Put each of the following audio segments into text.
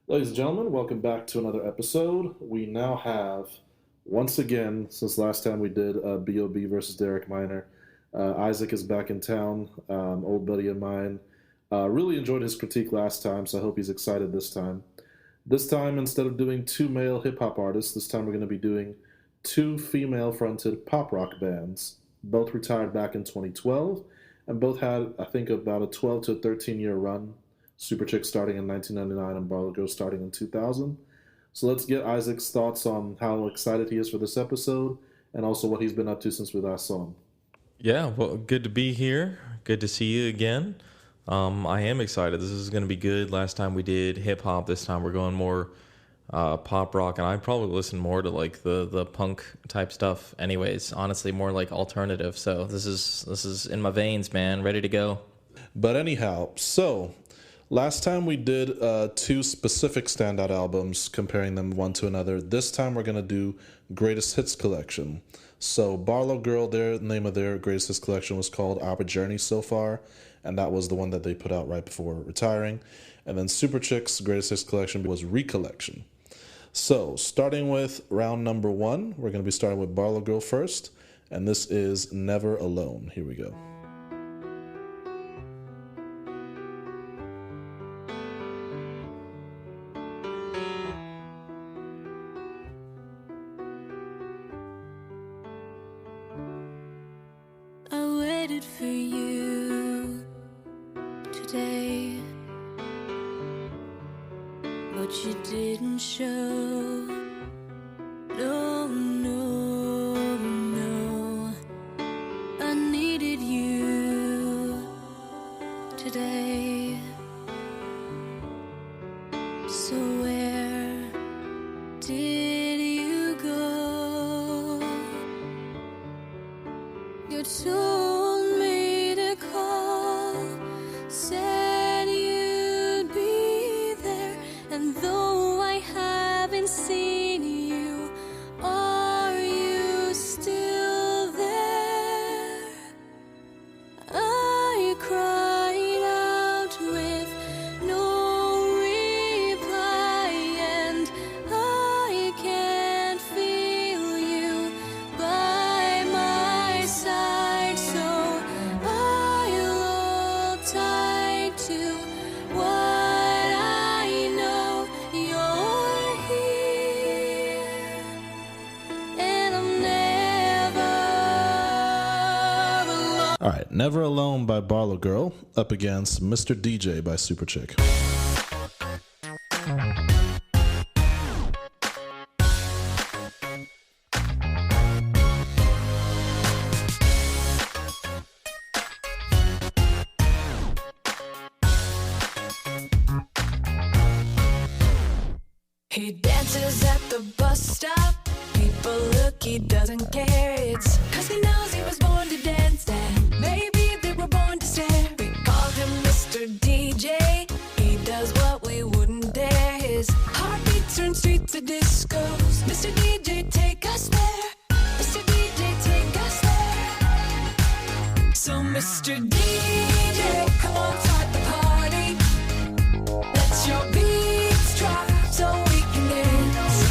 Ladies and gentlemen, welcome back to another episode. We now have, once again, since last time we did B.O.B. versus Derek Minor, Isaac is back in town, old buddy of mine. Really enjoyed his critique last time, so I hope he's excited this time. This time, instead of doing two male hip-hop artists, this time we're going to be doing two female-fronted pop rock bands. Both retired back in 2012, and both had, I think, about a 12 to 13-year run. Superchick starting in 1999 and BarlowGirl starting in 2000. So let's get Isaac's thoughts on how excited he is for this episode and also what he's been up to since we last saw him. Yeah, well, good to be here. Good to see you again. I am excited. This is going to be good. Last time we did hip hop. This time we're going more pop rock, and I probably listen more to like the punk type stuff. Anyways, honestly, more like alternative. So this is in my veins, man. Ready to go. But anyhow, so last time we did two specific standout albums, comparing them one to another. This time we're going to do Greatest Hits Collection. So BarlowGirl, the name of their Greatest Hits Collection was called Our Journey So Far, and that was the one that they put out right before retiring. And then Superchick's Greatest Hits Collection was Recollection. So starting with round number one, we're going to be starting with BarlowGirl first, and this is Never Alone. Here we go. For you today, but you didn't show. No, no, no. I needed you today. So where did you go? You told said you'd be there, and though I haven't seen you, are you still there? I cried out with no reply, and I can't feel you by my side, so All right, Never Alone by BarlowGirl up against Mr. DJ by Superchick. He dances at the bus stop. People look, he doesn't care. It's 'cause he knows he was born to dance, and maybe they were born to stare. We call him Mr. DJ. He does what we wouldn't dare. His heartbeats turn streets to discos. Mr. DJ, take us there. Mr. DJ, take us there. So Mr. DJ, come on, start the party. Let your beats drop so we can dance.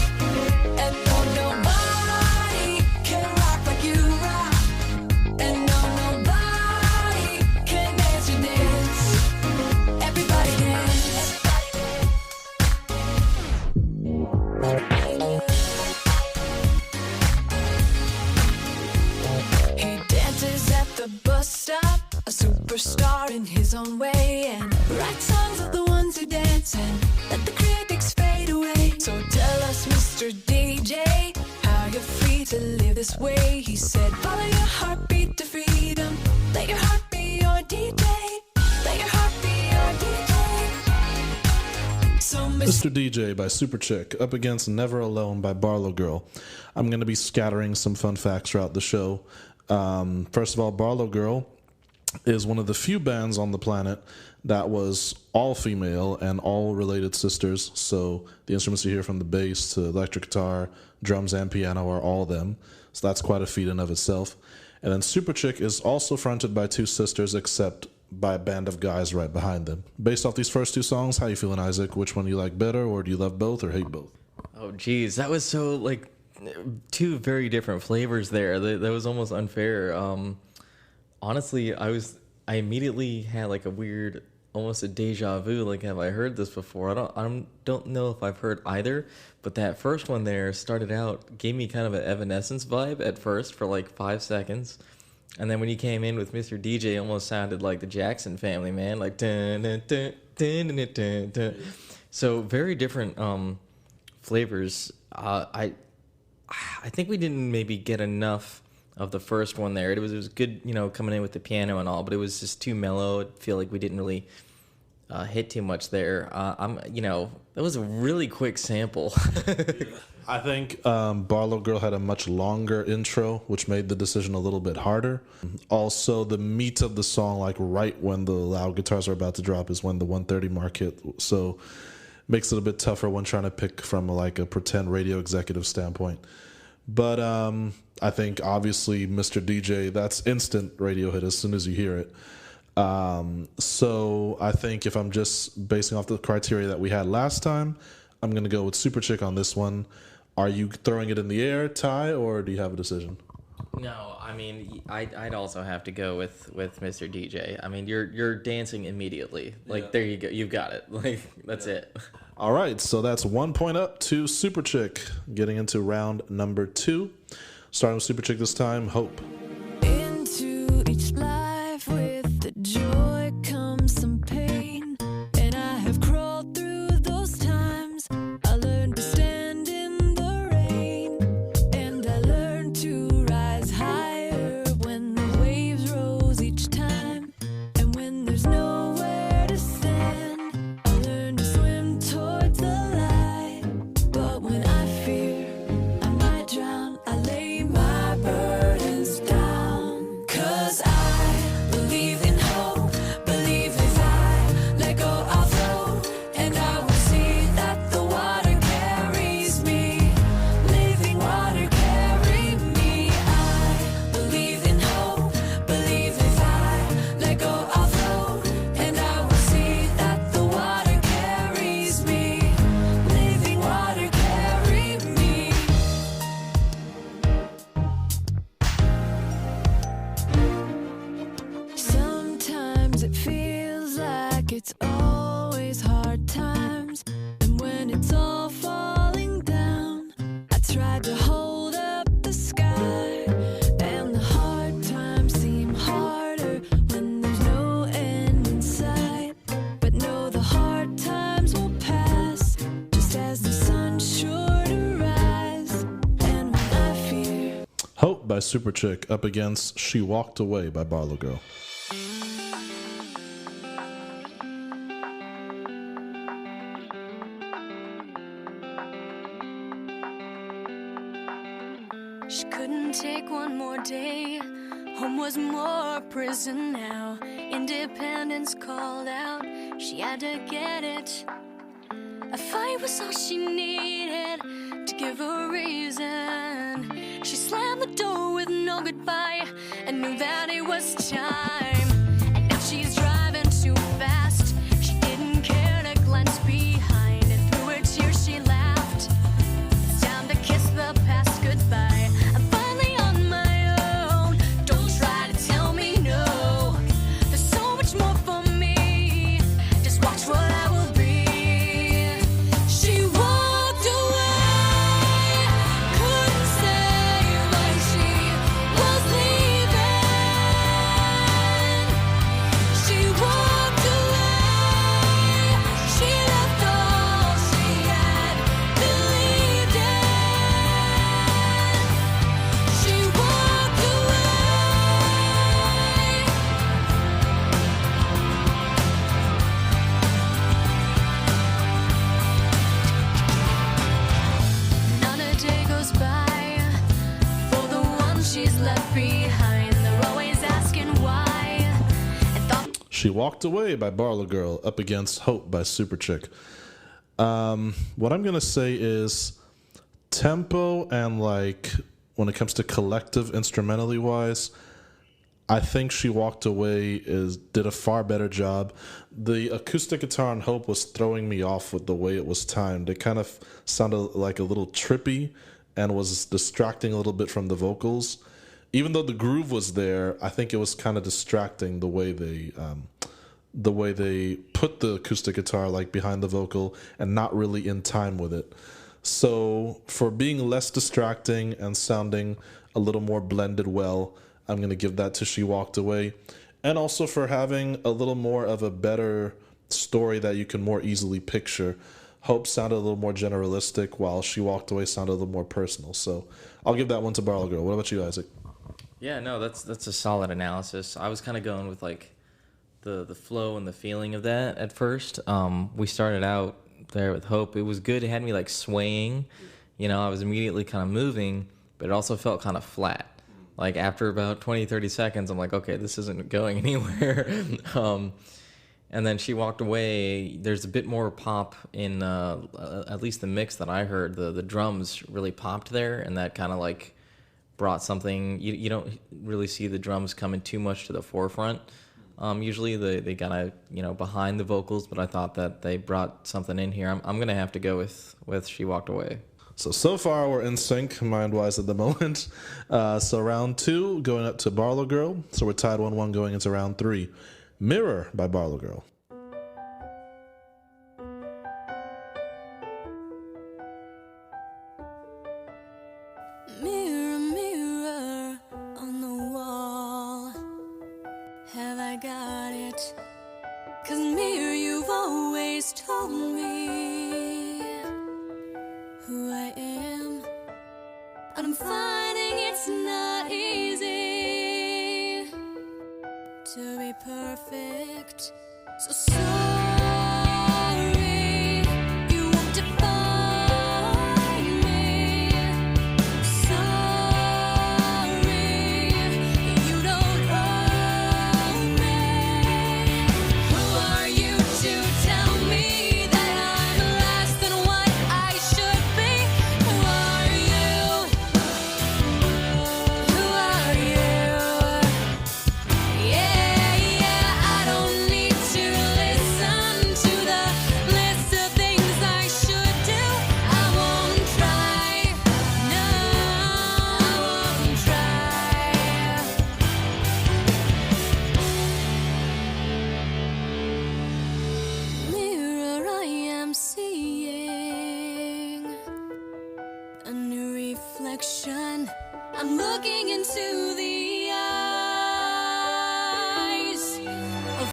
And no, nobody can rock like you rock. And no, nobody can dance your dance. Everybody dance. He dances at the bus stop, a superstar in his own way, and writes songs of the ones who dance and let the critics fade away. So tell us, Mr. DJ, how you're free to live this way. He said, follow your heartbeat to freedom. Let your heart be your DJ. Let your heart be your DJ. So Mr. DJ by Superchick up against Never Alone by BarlowGirl. I'm going to be scattering some fun facts throughout the show. First of all, BarlowGirl is one of the few bands on the planet that was all female and all related sisters. So the instruments you hear from the bass to electric guitar, drums, and piano are all them. So that's quite a feat in of itself. And then Superchick is also fronted by two sisters, except by a band of guys right behind them. Based off these first two songs, how you feeling, Isaac? Which one do you like better, or do you love both or hate both? Oh, geez, that was so like two very different flavors there. That was almost unfair. Honestly, I immediately had like a weird, almost a deja vu. Like, have I heard this before? I don't know if I've heard either. But that first one there started out, gave me kind of an Evanescence vibe at first for like 5 seconds. And then when you came in with Mr. DJ, it almost sounded like the Jackson Family, man. Like, dun, dun, dun, dun, dun, dun, dun. So very different flavors. I think we didn't maybe get enough of the first one there. It was good, coming in with the piano and all, but it was just too mellow. I feel like we didn't really hit too much there. That was a really quick sample. I think BarlowGirl had a much longer intro, which made the decision a little bit harder. Also, the meat of the song, like right when the loud guitars are about to drop, is when the 1:30 mark hit. So makes it a bit tougher when trying to pick from like a pretend radio executive standpoint. But I think obviously Mr. DJ, that's instant radio hit as soon as you hear it. So I think if I'm just basing off the criteria that we had last time, I'm going to go with Superchick on this one. Are you throwing it in the air, Ty, or do you have a decision? No, I mean, I'd also have to go with Mr. DJ. I mean, you're dancing immediately. Like, there you go. You've got it. Like, that's it. All right, so that's 1 point up to Superchick. Getting into round number 2. Starting with Superchick this time, Hope. Into each life with the joy comes some pain, and I have crawled through those times. I learned to stand in the rain, and I learned to rise higher when the waves rose each time, and when there's nowhere to stand, I learned to swim towards the light. But when I fear I might drown, I lay my burdens down. 'Cause I believe in hope, believe if I let go I'll float, and I will see that the water carries me, living water carry me. I believe in hope, believe if I let go I'll float, and I will see that the water carries me, living water carry me. Sometimes it feels like it's always hard times, and when it's all falling down, I tried to hold up the sky, and the hard times seem harder when there's no end in sight. But no, the hard times will pass, just as the sun's sure to rise. And when I fear Hope by Superchick up against She Walked Away by BarlowGirl. she couldn't take one more day. Home was more prison now. Independence called out. She had to get it. A fight was all she needed to give her a reason. She slammed the door with no goodbye and knew that it was time. And now she's driving too fast. She didn't care to glance behind, and through her tears she laughed. It's time to kiss the past goodbye. I'm finally on my own. Don't try to tell me no. There's so much more for me. Just watch what I will be. She walked away. Couldn't say when she was leaving. She walked away. She left all she had believed in. She walked away. Not a day goes by for the one she's left behind. They're always asking why. And thought She Walked Away by BarlowGirl up against Hope by Superchick. What I'm going to say is tempo and like when it comes to collective instrumentally wise, I think She Walked Away did a far better job. The acoustic guitar on Hope was throwing me off with the way it was timed. It kind of sounded like a little trippy and was distracting a little bit from the vocals. Even though the groove was there, I think it was kind of distracting the way they put the acoustic guitar like behind the vocal and not really in time with it. So for being less distracting and sounding a little more blended well, I'm going to give that to She Walked Away. And also for having a little more of a better story that you can more easily picture. Hope sounded a little more generalistic, while She Walked Away sounded a little more personal. So I'll give that one to BarlowGirl. What about you, Isaac? Yeah, no, that's a solid analysis. I was kind of going with like the flow and the feeling of that at first. We started out there with Hope. It was good. It had me like swaying. You know, I was immediately kind of moving, but it also felt kind of flat. Like after about 20, 30 seconds, I'm like, okay, this isn't going anywhere. And then She Walked Away. There's a bit more pop in at least the mix that I heard. The drums really popped there, and that kind of like brought something. You don't really see the drums coming too much to the forefront. Usually they kind of, you know, behind the vocals, but I thought that they brought something in here. I'm going to have to go with She Walked Away. So far we're in sync mind-wise at the moment. So round 2 going up to BarlowGirl. So we're tied 1-1 going into round 3. Mirror by BarlowGirl. Mirror, mirror on the wall, have I got it? 'Cause mirror, you've always told me who I am, but I'm finding it's not easy to be perfect. So sorry, you won't define me. Sorry, you don't own me. Who are you to tell me that I'm less than what I should be? Who are you? Who are you? Yeah, I don't need to listen to the list of things I should do. I won't try. No, I won't try. Mirror, I am seeing a new reflection. I'm looking into the eyes.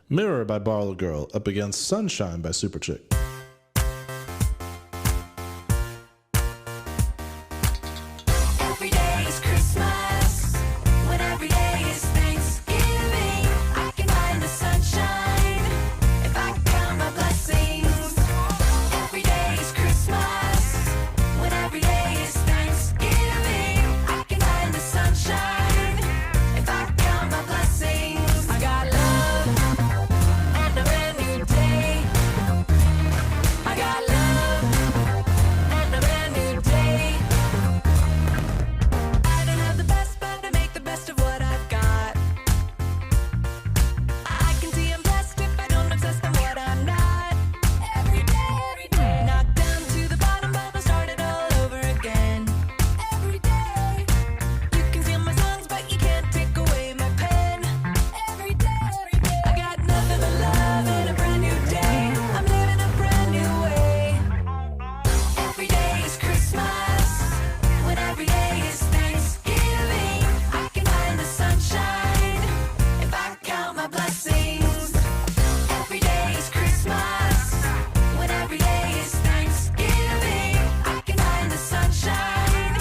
Mirror by BarlowGirl up against Sunshine by Superchick. Every day is Christmas, when every day is Thanksgiving. I can find the sunshine if I count my blessings. Every day is Christmas, when every day is Thanksgiving. I can find the sunshine if I count my blessings. I got love and a brand new day. I got love and a brand new day. I don't have the best, but I make the best of what I've got. I can see I'm blessed if I don't obsess on what I'm not. Every day, knocked down to the bottom, but I'll start it all over again. Every day, you can steal my songs, but you can't take away my pen. Every day, I got nothing but love and a brand new day. I'm living a brand new way. Every day is Christmas, when every day is Thanksgiving. I can find the sunshine if I count my blessings. Every day is Christmas, when every day is Thanksgiving. I can find the sunshine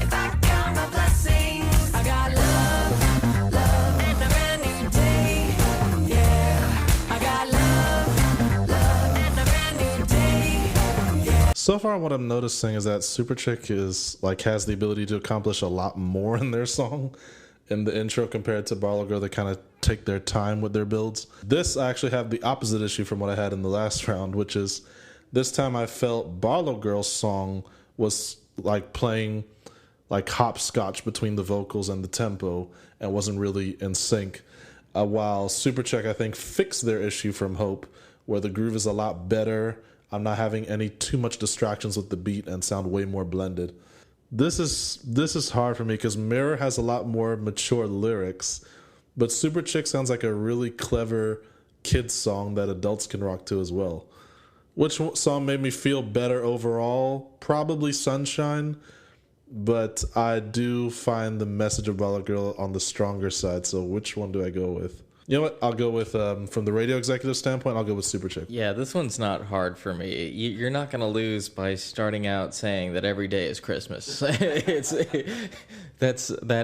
if I count my blessings. I got love, love, and a brand new day. Yeah, I got love, love, and a brand new day. So far what I'm noticing is that Superchick has the ability to accomplish a lot more in their song in the intro compared to BarlowGirl. They kind of take their time with their builds. This I actually have the opposite issue from what I had in the last round, which is this time I felt BarlowGirl's song was like playing like hopscotch between the vocals and the tempo and wasn't really in sync. While Superchick, I think, fixed their issue from Hope, where the groove is a lot better. I'm not having any too much distractions with the beat and sound way more blended. This is hard for me because Mirror has a lot more mature lyrics, but Superchick sounds like a really clever kids song that adults can rock to as well. Which song made me feel better overall? Probably Sunshine, but I do find the message of BarlowGirl on the stronger side, so which one do I go with? You know what? I'll go with, from the radio executive standpoint, I'll go with Superchick. Yeah, this one's not hard for me. You're not going to lose by starting out saying that every day is Christmas. That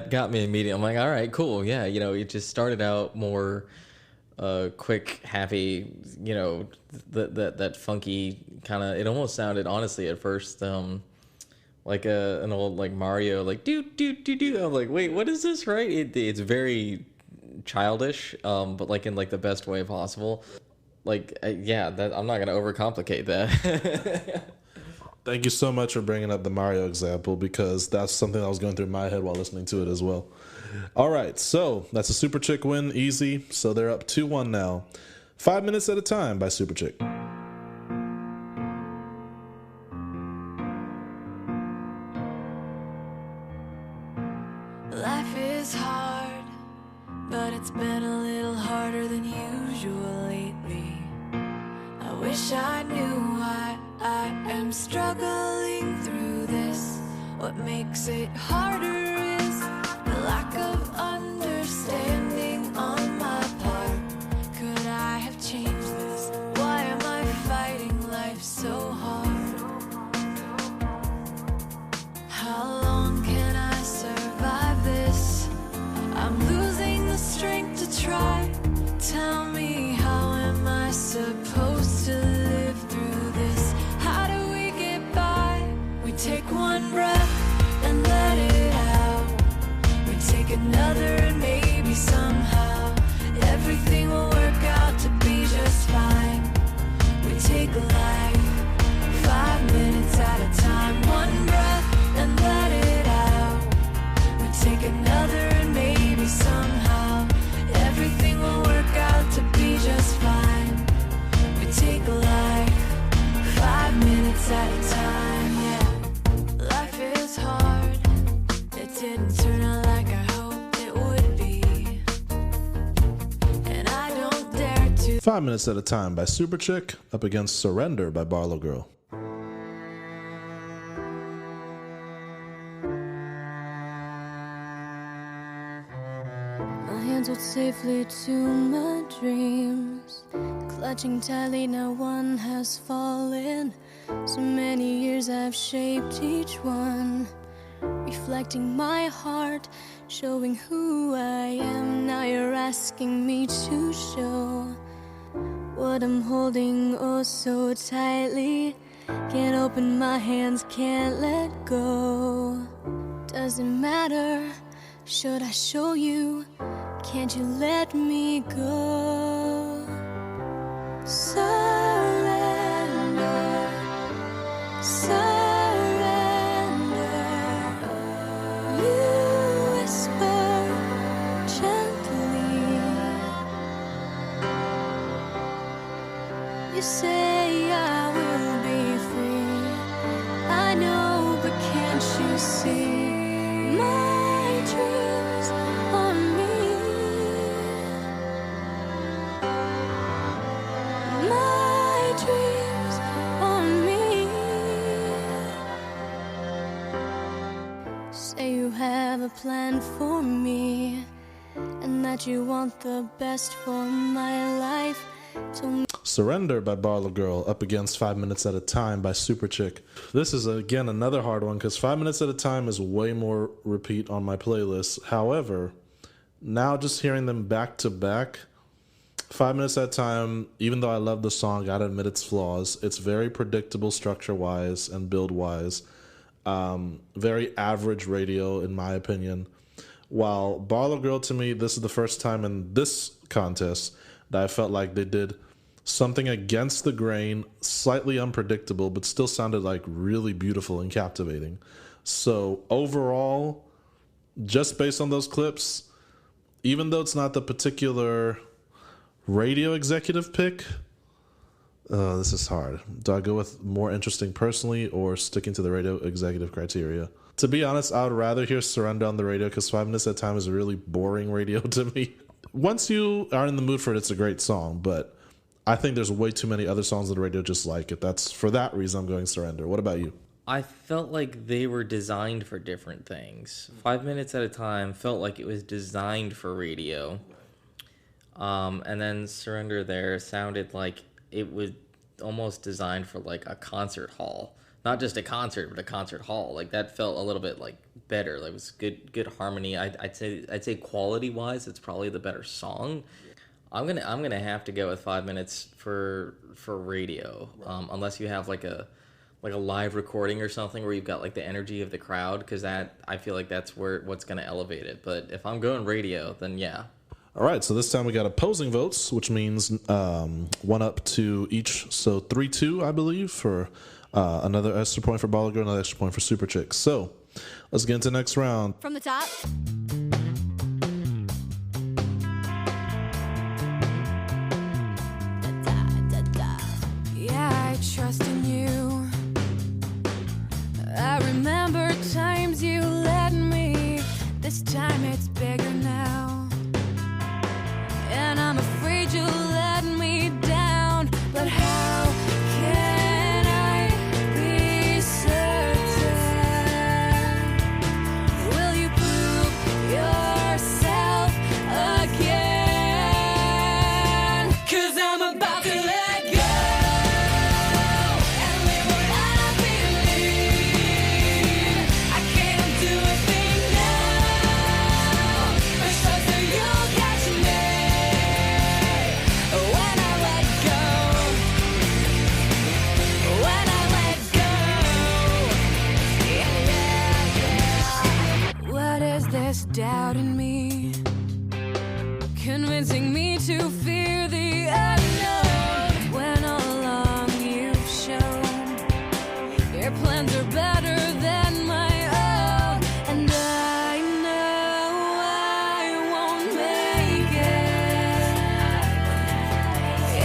got me immediately. I'm like, all right, cool. Yeah, it just started out more quick, happy, that funky kind of, it almost sounded, honestly, at first, like an old, like, Mario, like, do. I'm like, wait, what is this, right? It's very childish, but like in like the best way possible. Like, that I'm not gonna overcomplicate that. Thank you so much for bringing up the Mario example, because that's something that was going through my head while listening to it as well. All right, so that's a Superchick win, easy. So they're up 2-1 now. 5 Minutes at a Time by Superchick. Life is hard, but it's been a little harder than usual lately. I wish I knew why I am struggling through this. What makes it harder is the lack of understanding on my part. Could I have changed this? Why am I fighting life so hard? How long can I survive this? I'm losing the strength to try. Tell me, how am I supposed to live through this? How do we get by? We take one breath and let it out. We take another and maybe somehow everything will work out to be just fine. We take life 5 minutes at a time. One breath and let it out. We take another and maybe somehow everything will work out to be just fine. We take life 5 minutes at a time, yeah. Life is hard. It didn't turn out like I hoped it would be. And I don't dare to 5 Minutes at a Time by Superchick, up against Surrender by BarlowGirl. My hands hold safely to my dreams, clutching tightly, now one has fallen. So many years I've shaped each one, reflecting my heart, showing who I am. Now you're asking me to show what I'm holding oh so tightly. Can't open my hands, can't let go. Doesn't matter, should I show you? Can't you let me go? Surrender, surrender. You whisper gently. You say I will be free. I know, but can't you see? My dreams on me. My dreams on me. Say you have a plan for me, and that you want the best for my life. Surrender by BarlowGirl, up against 5 Minutes at a Time by Superchick. This is, again, another hard one, because 5 Minutes at a Time is way more repeat on my playlist. However, now just hearing them back to back, 5 Minutes at a Time, even though I love the song, gotta admit its flaws. It's very predictable structure-wise and build-wise. Very average radio, in my opinion. While BarlowGirl, to me, this is the first time in this contest that I felt like they did something against the grain, slightly unpredictable, but still sounded like really beautiful and captivating. So overall, just based on those clips, even though it's not the particular radio executive pick, this is hard. Do I go with more interesting personally or sticking to the radio executive criteria? To be honest, I would rather hear Surrender on the radio because 5 minutes at a time is really boring radio to me. Once you are in the mood for it, it's a great song, but I think there's way too many other songs on the radio just like it. That's for that reason I'm going Surrender. What about you? I felt like they were designed for different things. 5 minutes at a time felt like it was designed for radio. And then Surrender there sounded like it was almost designed for like a concert hall. Not just a concert, but a concert hall. Like that felt a little bit like better. Like it was good harmony. I'd say quality wise, it's probably the better song. I'm gonna have to go with 5 minutes for radio, unless you have like a live recording or something where you've got like the energy of the crowd, because that I feel like that's what's gonna elevate it. But if I'm going radio, then yeah. All right, so this time we got opposing votes, which means 1 up to each. So 3-2, I believe, for another extra point for BarlowGirl, another extra point for Superchick. So let's get into the next round. From the top. Yeah, I trust in you. I remember times you let me. This time it's bigger now. And I'm afraid you'll let me down. But how can I be certain? Will you prove yourself again? 'Cause I'm about to let go and live what I believe. I can't do a thing now, but so you'll catch me when I let go. When I let go, yeah, yeah. What is this doubt in me? Convincing me to fear the unknown, when all along you've shown your plans are better than my own. And I know I won't make it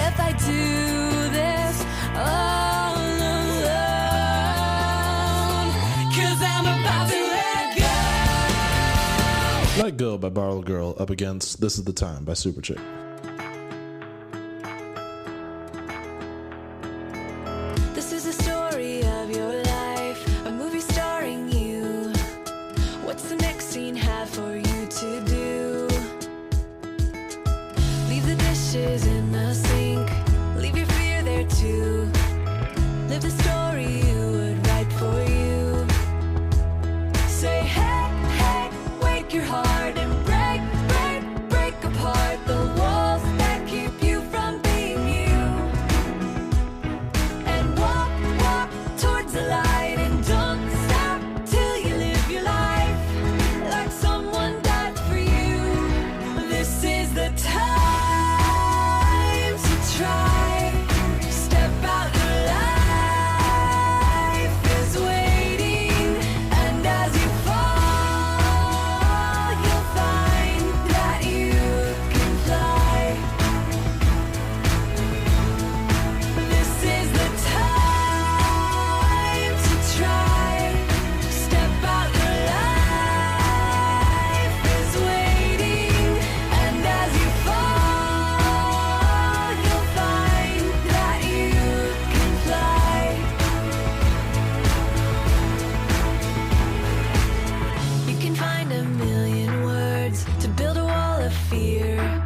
if I do this all alone. 'Cause I'm about to let go. Let Go by BarlowGirl up against This Is the Time by Superchick. This is the story of your life, a movie starring you. What's the next scene have for you to do? Leave the dishes in the sink, leave your fear there too. Live the story you would write for you. Say hey, hey, wake your heart and break, break, break apart the walls that keep you from being you. And walk, walk towards the light, and don't stop till you live your life like someone died for you. This is the time to try. Step out, your life is waiting. And as you fall, you'll find that you can fly. This is the time to try. Step out, your life is waiting. And as you fall, you'll find that you can fly. You can find a million words to build a wall of fear.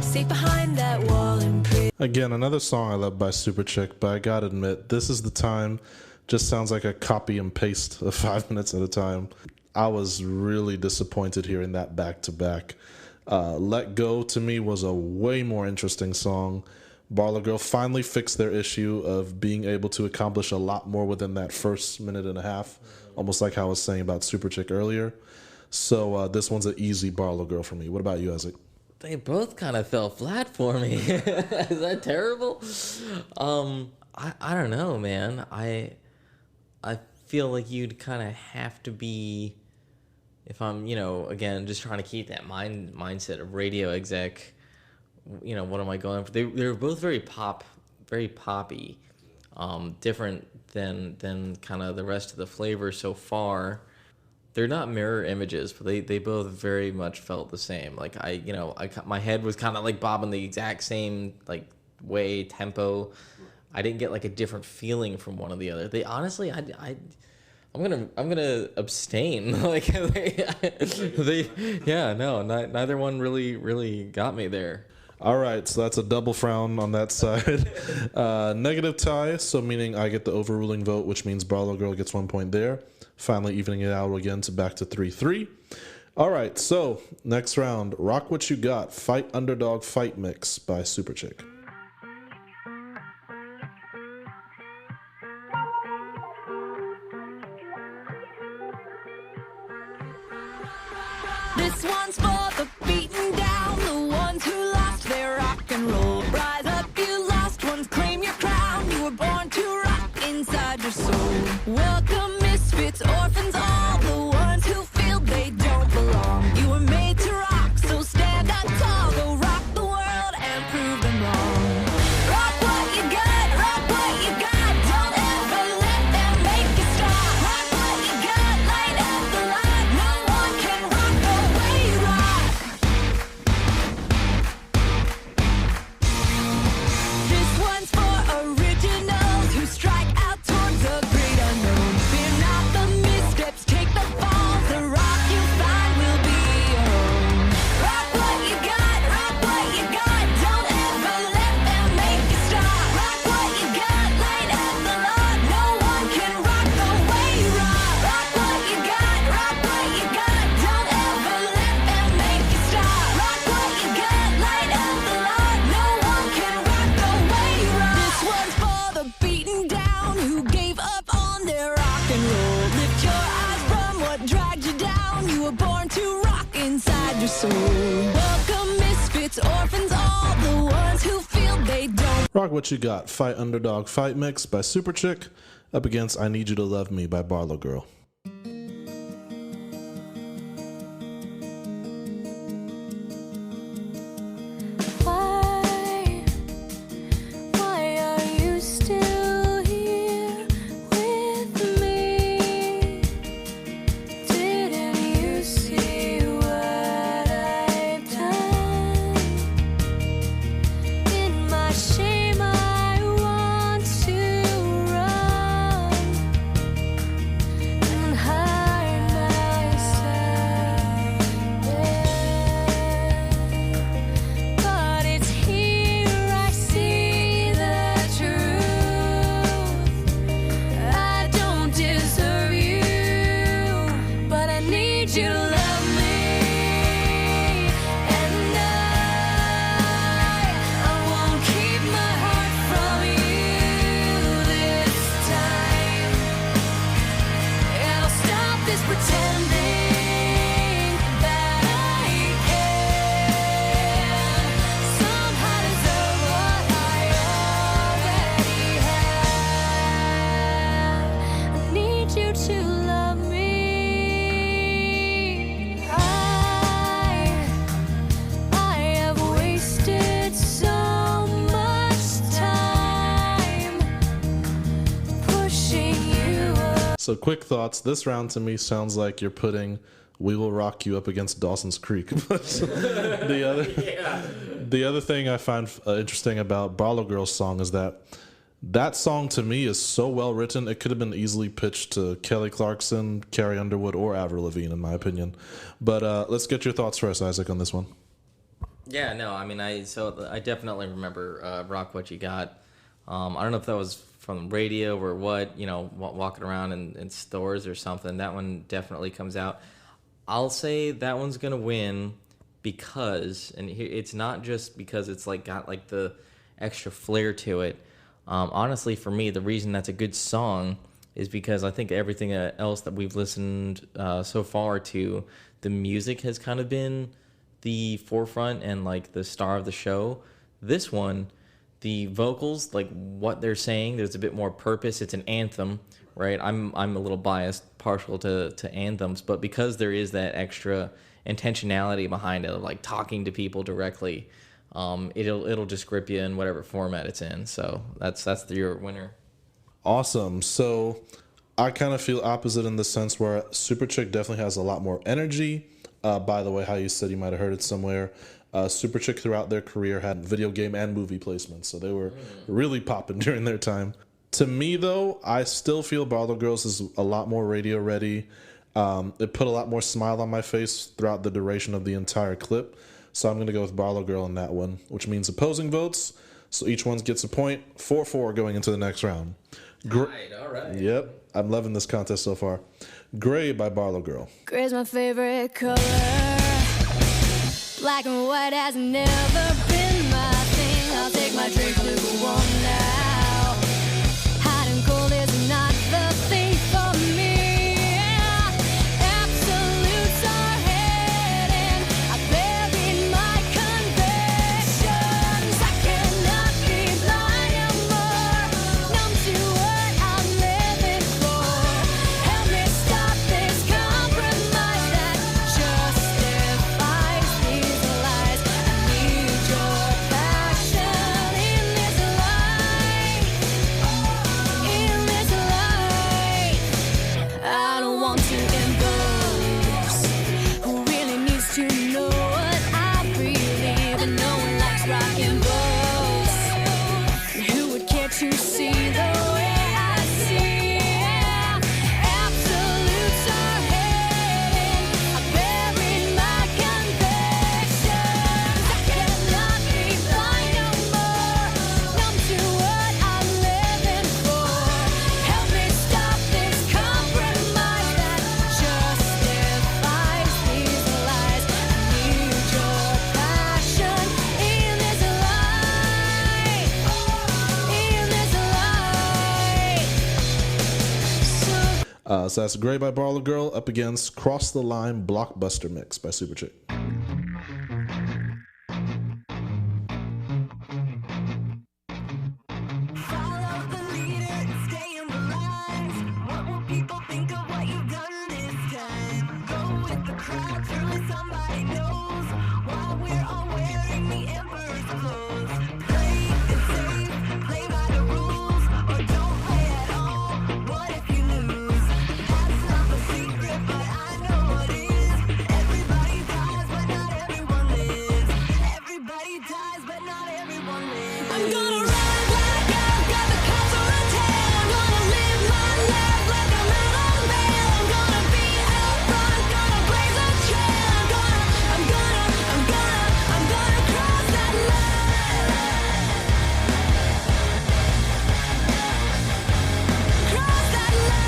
Safe behind that wall and pray. Again, another song I love by Superchick, but I gotta admit, This Is the Time just sounds like a copy and paste of 5 minutes at a time. I was really disappointed hearing that back to back. Let Go to me was a way more interesting song. BarlowGirl finally fixed their issue of being able to accomplish a lot more within that first minute and a half, almost like how I was saying about Superchick earlier. So this one's an easy BarlowGirl for me. What about you, Isaac? they both kind of fell flat for me. Is that terrible? I don't know, man. I feel like you'd kind of have to be, if I'm, again, just trying to keep that mindset of radio exec. What am I going for? They were both very poppy, different than kind of the rest of the flavor so far. They're not mirror images, but they both very much felt the same. Like my head was kind of like bobbing the exact same like way, tempo. I didn't get like a different feeling from one or the other. They honestly, I'm gonna abstain. Like neither one really got me there. All right, so that's a double frown on that side. Negative tie, so meaning I get the overruling vote, which means Barlow Girl gets 1 point there. Finally evening it out again to back to 3-3. All right, so next round, Rock What You Got, Fight Underdog Fight Mix by Superchick. This one's for the beaten down, the ones who lost their rock and roll. Rise up, you lost ones, claim your crown. You were born to rock inside your soul. Welcome, misfits, orphans, all the ones who feel they don't belong. You were made to rock, so stand up tall. Go rock the world and prove them wrong. Rock what you got, rock what you got. Don't ever let them make you stop. Rock what you got, light up the light. No one can rock the way you rock. This one's for originals who strike out towards the great unknown. Fear not the missteps, take the falls. The rock you find will be your own. Rock what you got, rock what you got. Don't ever let them make you stop. Rock what you got, light up the lot. No one can rock the way you rock. Rock what you got, rock what you got. Don't ever let them make you stop. Rock what you got, light up the lot. No one can rock the way you rock. This one's for the beaten down who gave up on their rock and roll. Lift your eyes from what dragged you down. You were born to rock inside your soul. Welcome, misfits, orphans, all the ones who feel they don't. Rock What You Got, Fight Underdog Fight Mix by Superchick, up against I Need You to Love Me by Barlow Girl. Why are you still here with me? Didn't you see what I've done? In my shame I want to run and hide myself there. But it's here I see the truth. I don't deserve you, but I need you to love me. And I won't keep my heart from you this time. And I'll stop this pretending that I can somehow deserve what I already have. I need you to love me. I have wasted so much time pushing you up. So quick thoughts, this round to me sounds like you're putting We Will Rock You up against Dawson's Creek. But the other thing I find interesting about Barlow Girl's song is that song to me is so well written, it could have been easily pitched to Kelly Clarkson, Carrie Underwood, or Avril Lavigne, in my opinion. But let's get your thoughts first, Isaac, on this one. Yeah, no, I mean, I definitely remember Rock What You Got. I don't know if that was from radio or what, walking around in stores or something. That one definitely comes out. I'll say that one's going to win because, and it's not just because it's like got like the extra flair to it. Honestly, for me, the reason that's a good song is because I think everything else that we've listened so far to, the music has kind of been the forefront and like the star of the show. This one, the vocals, like what they're saying, there's a bit more purpose. It's an anthem, right? I'm a little biased, partial to anthems, but because there is that extra intentionality behind it, of like talking to people directly, it'll just grip you in whatever format it's in. So that's your winner. Awesome. So I kind of feel opposite in the sense where Superchick definitely has a lot more energy. By the way, how you said, you might have heard it somewhere. Superchick throughout their career had video game and movie placements, so they were really popping during their time. To me, though, I still feel BarlowGirls is a lot more radio ready. It put a lot more smile on my face throughout the duration of the entire clip. So I'm going to go with BarlowGirl on that one, which means opposing votes. So each one gets a point. 4-4 going into the next round. All right. Yep, I'm loving this contest so far. Gray by BarlowGirl. Gray's my favorite color. Black and white has never been my thing. I'll take my drink, lukewarm now. Hot and cold is not the thing for me. Absolutes are hidden. I buried my convictions. I cannot be blind no more. Numb to what I'm living for. Help me stop this compromise that justifies these lies. I need your passion in this life. In this life, I don't want to impose. Who really needs to know what I believe? And no one likes rock and rolls. Who would care to see the way I see? Absolutes are hidden. I buried my convictions. I cannot be blind no more. Numb to what I'm living for. Help me stop this compromise that justifies these lies. I need your passion in this life. In this life. So that's Gray by BarlowGirl up against Cross the Line Blockbuster Mix by Superchick. Follow the leader and stay in the lines. What will people think of what you've done this time? Go with the crowd, surely somebody knows. While we're all wearing the emperor's clothes. Play it safe, play by the rules, or don't play at all. What if you lose? That's not the secret, but I know what is. Everybody dies, but not everyone lives. Everybody dies, but not everyone lives. I'm gonna run like I've got the cops on a tail. I'm gonna live my life like I'm out on bail. I'm gonna be out front, gonna blaze a trail. I'm gonna cross that line. Cross that line.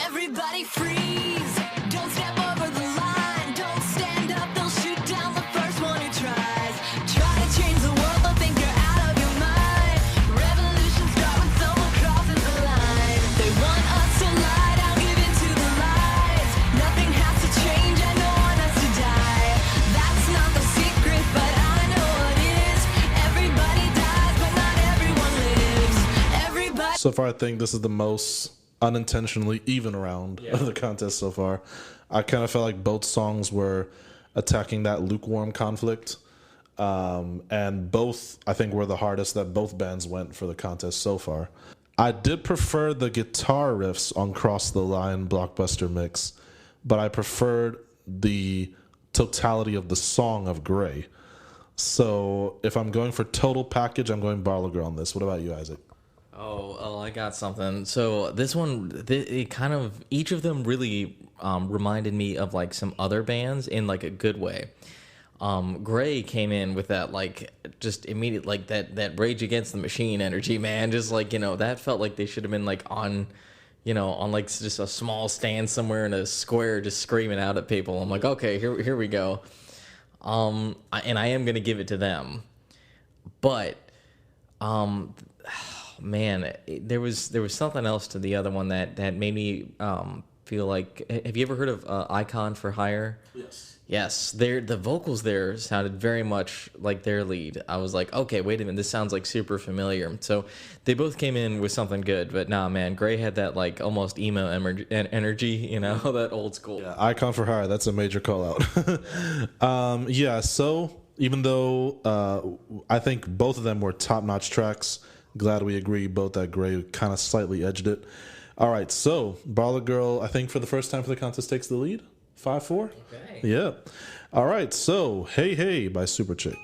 Everybody freeze. Don't step over the line. Don't stand up. They'll shoot down the first one who tries. Try to change the world, but think you're out of your mind. Revolutions start when someone crosses the line. They want us to lie down, give in to the lies. Nothing has to change and no one has to die. That's not the secret, but I know what is. Everybody dies, but not everyone lives. Everybody. So far, I think this is the most unintentionally even round of the contest so far. I kind of felt like both songs were attacking that lukewarm conflict. And both, I think, were the hardest that both bands went for the contest so far. I did prefer the guitar riffs on Cross the Line Blockbuster Mix, but I preferred the totality of the song of Gray. So if I'm going for total package, I'm going BarlowGirl on this. What about you, Isaac? Oh, I got something. So this one, it kind of, each of them really reminded me of like some other bands in like a good way. Gray came in with that like just immediate like that Rage Against the Machine energy, man. Just like, you know, that felt like they should have been like on, you know, on like just a small stand somewhere in a square, just screaming out at people. I'm like, okay, here we go. And I am gonna give it to them, but man, there was something else to the other one that made me feel like. Have you ever heard of Icon for Hire? Yes. Yes, the vocals there sounded very much like their lead. I was like, okay, wait a minute, this sounds like super familiar. So they both came in with something good, but nah, man, Gray had that like almost emo energy, you know, that old school. Yeah, Icon for Hire, that's a major call out. Yeah, so even though I think both of them were top-notch tracks, glad we agree both that Gray kind of slightly edged it. All right, so BarlowGirl, I think for the first time for the contest, takes the lead. 5-4? Okay. Yeah. All right, so Hey Hey by Superchick.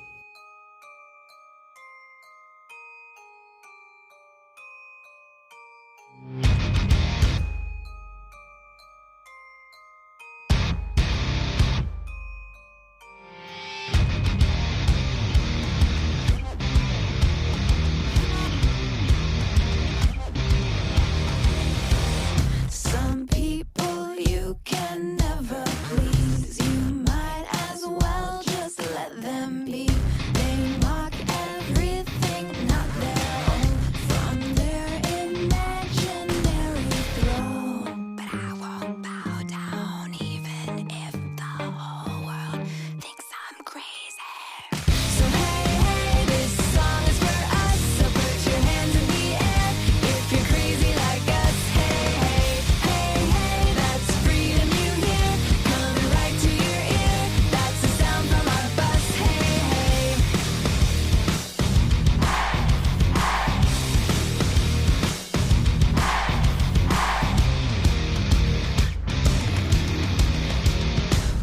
Some people you can never please. You might as well just let them be. They mock everything not their own from their imaginary throne. But I won't bow down even if the whole world thinks I'm crazy. So hey, hey, this song is for us. So put your hands in the air if you're crazy like us. Hey, hey, hey, hey, that's freedom you hear, coming right to your ear. That's the sound from our bus. Hey, hey.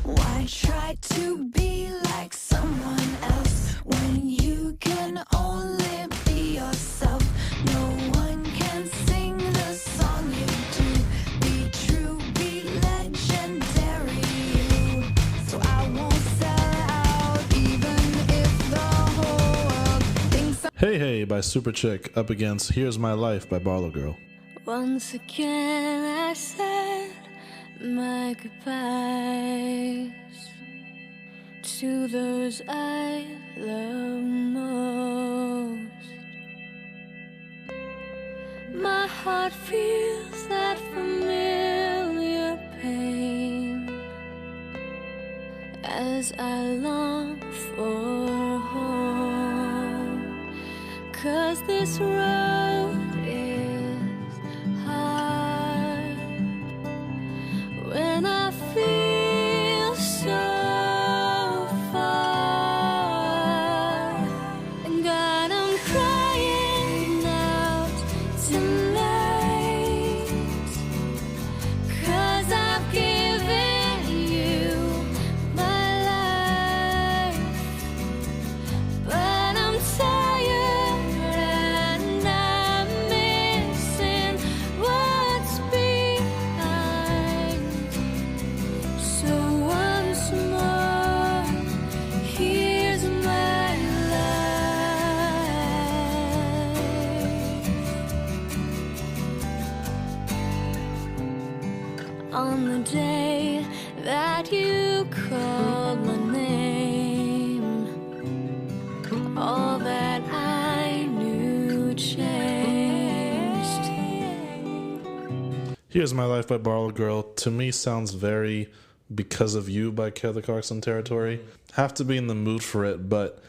Why try to be like someone else when you can only be yourself? No one can sing the song you do. Be true, be legendary you. So I won't sell out even if the whole world thinks I'm Hey Hey by Superchick up against Here's My Life by BarlowGirl. Once again I said my goodbyes to those I love most. My heart feels that familiar pain as I long for home. 'Cause this road is hard when I feel so far. And God, I'm crying out tonight, 'cause I've given you my life. But I'm tired and I'm missing what's behind. So once more, here's my life. On the day that you called my name, all that I knew changed. Here's My Life by BarlowGirl to me sounds very Because of You by Kelly Clarkson territory. Have to be in the mood for it, but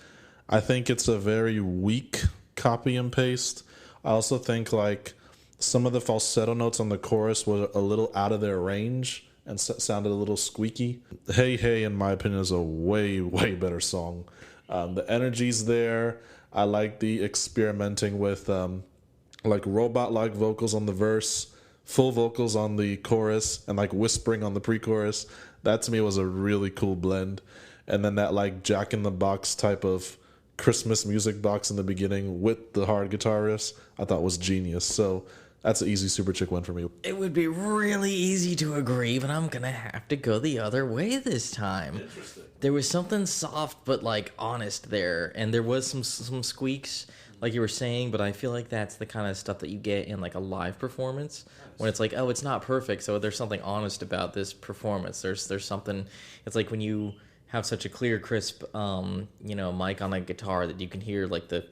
I think it's a very weak copy and paste. I also think like some of the falsetto notes on the chorus were a little out of their range and sounded a little squeaky. Hey Hey, in my opinion, is a way, way better song. The energy's there. I like the experimenting with like robot-like vocals on the verse, full vocals on the chorus, and like whispering on the pre-chorus. That to me was a really cool blend. And then that like Jack in the Box type of Christmas music box in the beginning with the hard guitar riffs, I thought was genius. So that's an easy Superchick win for me. It would be really easy to agree, but I'm gonna have to go the other way this time. Interesting. There was something soft but like honest there, and there was some squeaks, like you were saying. But I feel like that's the kind of stuff that you get in like a live performance, when it's like, oh, it's not perfect, so there's something honest about this performance. There's something. It's like when you have such a clear, crisp, mic on a guitar that you can hear like the,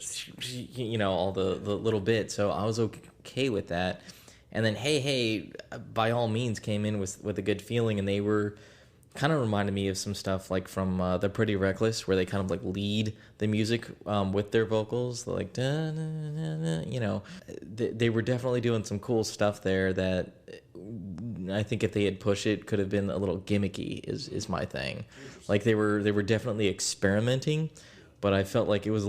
all the little bits. So I was okay with that. And then Hey, by all means came in with a good feeling, and they were kind of reminded me of some stuff like from The Pretty Reckless, where they kind of like lead the music with their vocals, like da, da, da, da, they were definitely doing some cool stuff there that I think if they had pushed it could have been a little gimmicky is my thing. Like they were definitely experimenting, but I felt like it was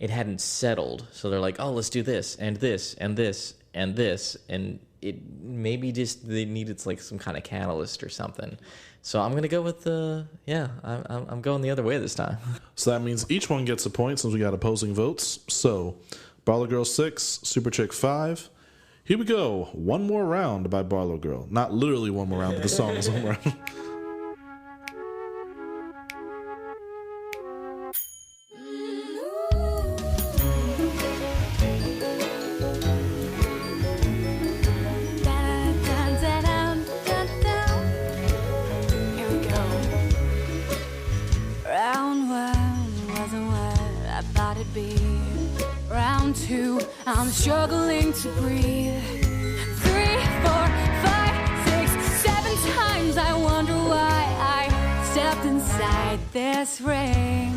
it hadn't settled. So they're like, oh, let's do this and this and this and this, and it maybe just they needed like some kind of catalyst or something. So I'm gonna go with I'm going the other way this time. So that means each one gets a point since we got opposing votes. So BarlowGirl 6, Superchick 5. Here we go. One More Round by BarlowGirl. Not literally one more round, but the song is one more round. I'm struggling to breathe. 3, 4, 5, 6, 7 times I wonder why I stepped inside this ring.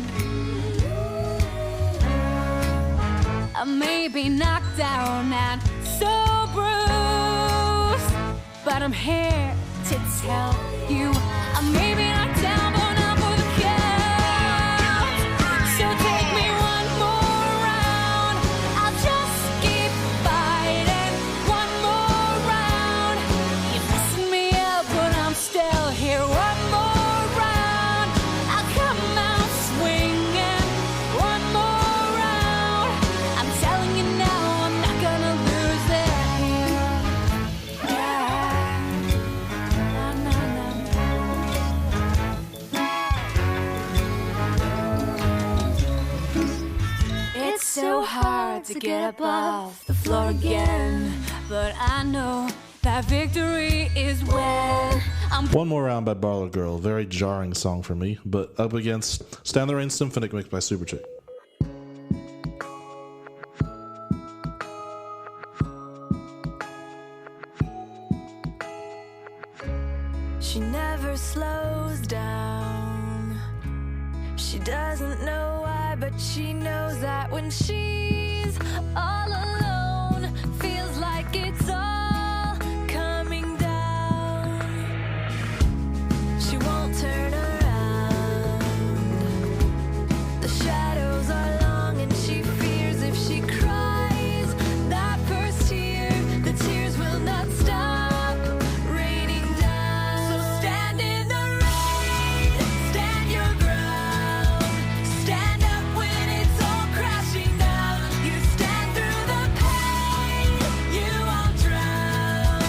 I may be knocked down and so bruised, but I'm here to tell you I may be knocked down, but not for the count. So take me one more round. I'll just keep fighting one more round. You're messing me up, but I'm still here. One more round. I'll come out swinging. One more round. I'm telling you now, I'm not gonna lose it here. Yeah. No, no, no. It's so hard to get up off the floor again, but I know that victory is when I'm. One More Round by BarlowGirl. Very jarring song for me, but up against Stand the Rain Symphonic Mix by Superchick. She never slows down. She doesn't know why, but she knows that when she's all alone, feels like it's all coming down. She won't turn around. The shadows are long and she fears if she cries that first tear, the tears will not stop raining down. So stand in the rain, stand your ground, stand up when it's all crashing down. You stand through the pain, you won't drown,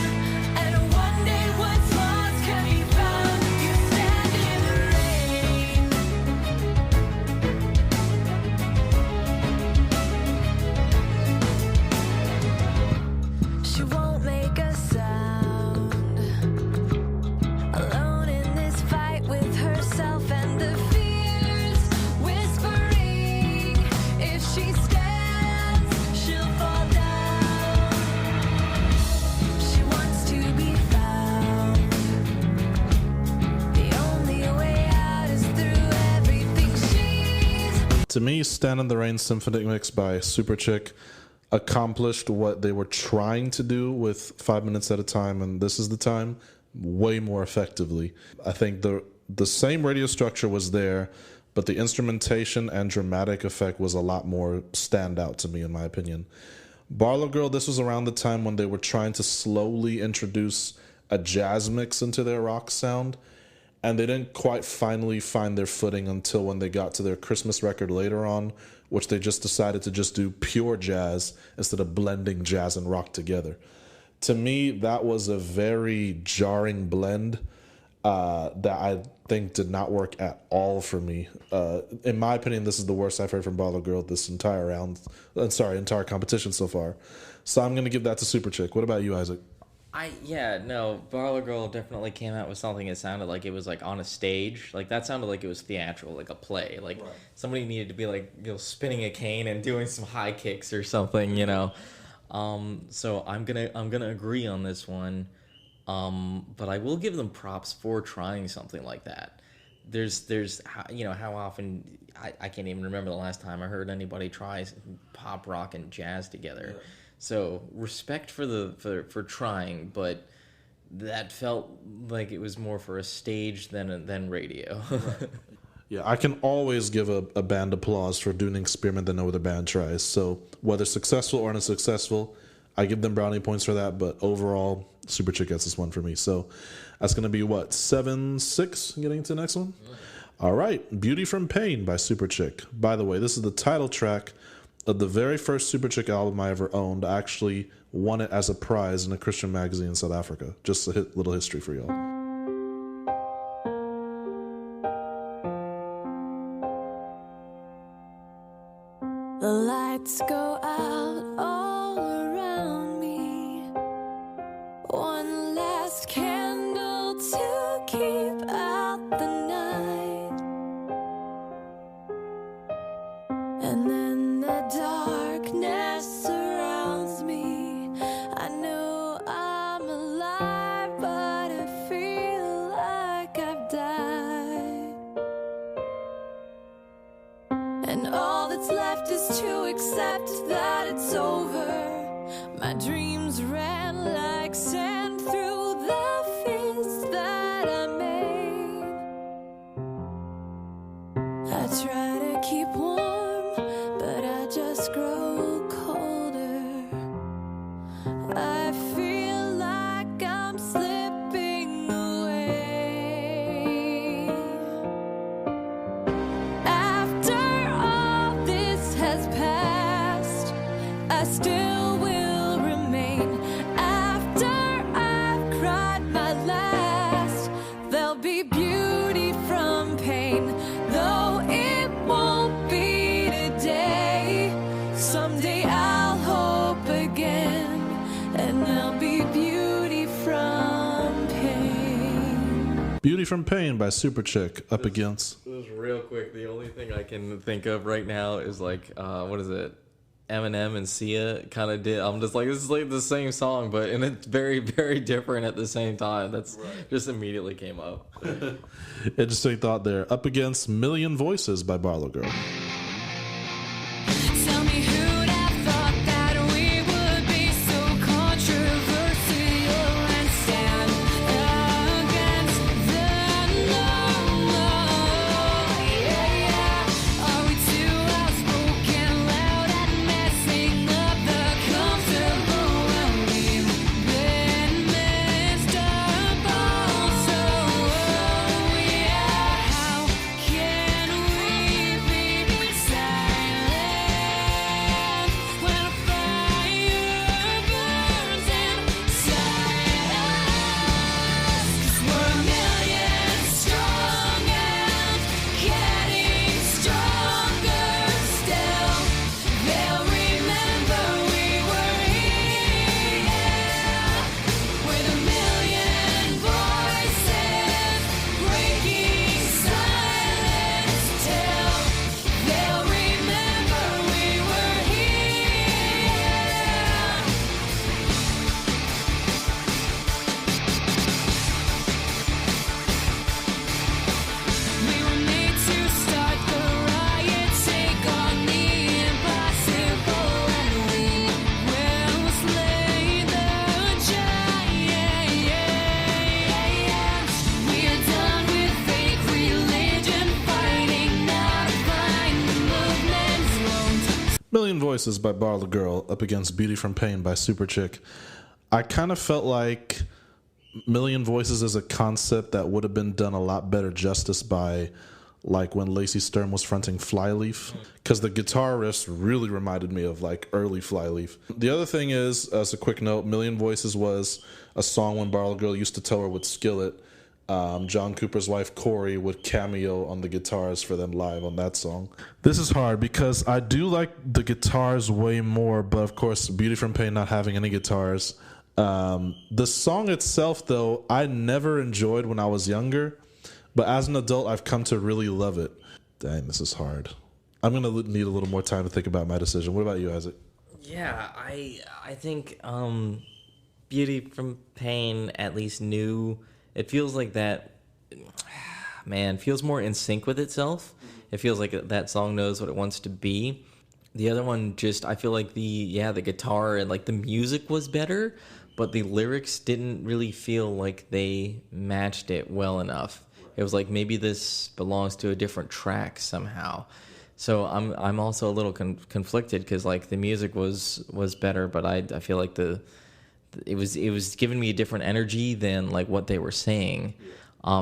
and one day what's lost can be found. You stand in the rain. She won't make a sound, alone in this fight with herself and the fears, whispering if she stands, she'll fall down. She wants to be found. The only way out is through everything she's. To me, Stand in the Rain Symphonic Mix by Superchick accomplished what they were trying to do with 5 minutes at a time, and This Is the Time, way more effectively. I think the same radio structure was there, but the instrumentation and dramatic effect was a lot more standout to me, in my opinion. BarlowGirl, this was around the time when they were trying to slowly introduce a jazz mix into their rock sound, and they didn't quite finally find their footing until when they got to their Christmas record later on, which they just decided to just do pure jazz instead of blending jazz and rock together. To me, that was a very jarring blend that I think did not work at all for me. In my opinion, this is the worst I've heard from BarlowGirl this entire round. Entire competition so far. So I'm going to give that to Superchick. What about you, Isaac? BarlowGirl definitely came out with something that sounded like it was like on a stage. Like that sounded like it was theatrical, like a play. Like somebody needed to be like, spinning a cane and doing some high kicks or something, So I'm gonna agree on this one. But I will give them props for trying something like that. There's how often I can't even remember the last time I heard anybody try pop rock and jazz together. Yeah. So respect for trying, but that felt like it was more for a stage than radio. Right. Yeah, I can always give a band applause for doing an experiment that no other band tries. So whether successful or unsuccessful, I give them brownie points for that. But overall, Superchick gets this one for me. So that's going to be 7-6 getting into the next one? Yeah. All right, Beauty from Pain by Superchick. By the way, this is the title track of the very first Superchick album I ever owned. I actually won it as a prize in a Christian magazine in South Africa. Just a little history for y'all. The lights go out all around me. One last candle to keep out the night. And then the darkness surrounds me. I know I'm alive, but I feel like I've died. And all that's left is to accept that it's over. My dreams ran like sand through the fist that I made. I try to keep warm, but I just grow colder. I feel like I'm slipping away. After all this has passed, I still will remain. After I've cried my last, there'll be beauty from pain. Though it won't be today, someday I'll hope again, and there'll be beauty from pain. Beauty from Pain by Superchick up against... This is real quick. The only thing I can think of right now is like, what is it? Eminem and Sia kind of did. I'm just like, this is like the same song, and it's very, very different at the same time. That's just immediately came up. Interesting thought there. Up against Million Voices by BarlowGirl. Tell me who'd have thought that we would be so controversial and stand against the norm. Yeah. Are we too outspoken, loud, and messing up the comfortable when we've been messed up also? Yeah. How can we be silent when a fire burns inside us? 'Cause we're a million strong and getting stronger still. They'll remember we were here with a million voices breaking silence till they'll remember we were here. We were made to start the riot, take on the impossible, and we will slay the giants. We are done with fake religion, fighting now to find the movement's wounds. Million Voices by BarlowGirl up against Beauty from Pain by Superchick. I kind of felt like Million Voices is a concept that would have been done a lot better justice by like when Lacey Sturm was fronting Flyleaf, because the guitar riffs really reminded me of like early Flyleaf. The other thing is, as a quick note, Million Voices was a song when BarlowGirl used to tour her with Skillet. John Cooper's wife Corey would cameo on the guitars for them live on that song. This is hard because I do like the guitars way more, but of course Beauty from Pain not having any guitars, The song itself, though, I never enjoyed when I was younger, but as an adult, I've come to really love it. Dang, this is hard. I'm going to need a little more time to think about my decision. What about you, Isaac? Yeah, I think Beauty from Pain, at least new, it feels like that, man, feels more in sync with itself. It feels like that song knows what it wants to be. The other one, just, I feel like the guitar and like the music was better, but the lyrics didn't really feel like they matched it well enough. It was like maybe this belongs to a different track somehow. So I'm also a little conflicted because like the music was better, but I feel like it was giving me a different energy than like what they were saying.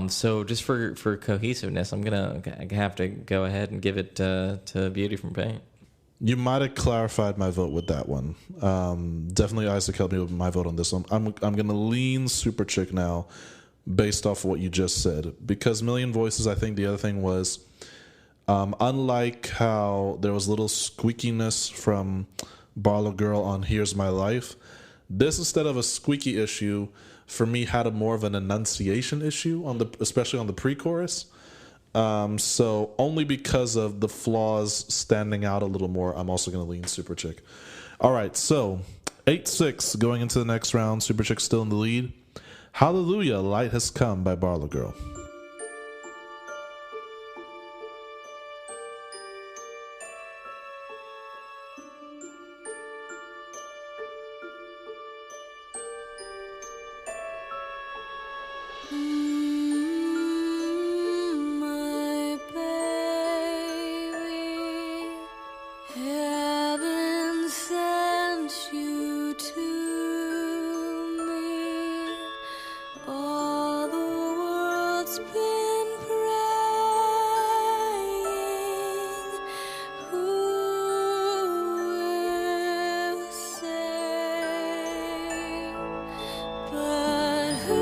So just for cohesiveness, I'm gonna have to go ahead and give it to Beauty from Pain. You might have clarified my vote with that one. Definitely Isaac helped me with my vote on this one. I'm going to lean Superchick now based off of what you just said. Because Million Voices, I think the other thing was, unlike how there was little squeakiness from BarlowGirl on Here's My Life, this, instead of a squeaky issue, for me had a more of an enunciation issue, especially on the pre-chorus. So only because of the flaws standing out a little more, I'm also going to lean Superchick. All right, so 8-6 going into the next round. Superchick still in the lead. Hallelujah, Light Has Come by BarlowGirl. My baby, heaven sent you to me. All the world's been praying. Who will say? But who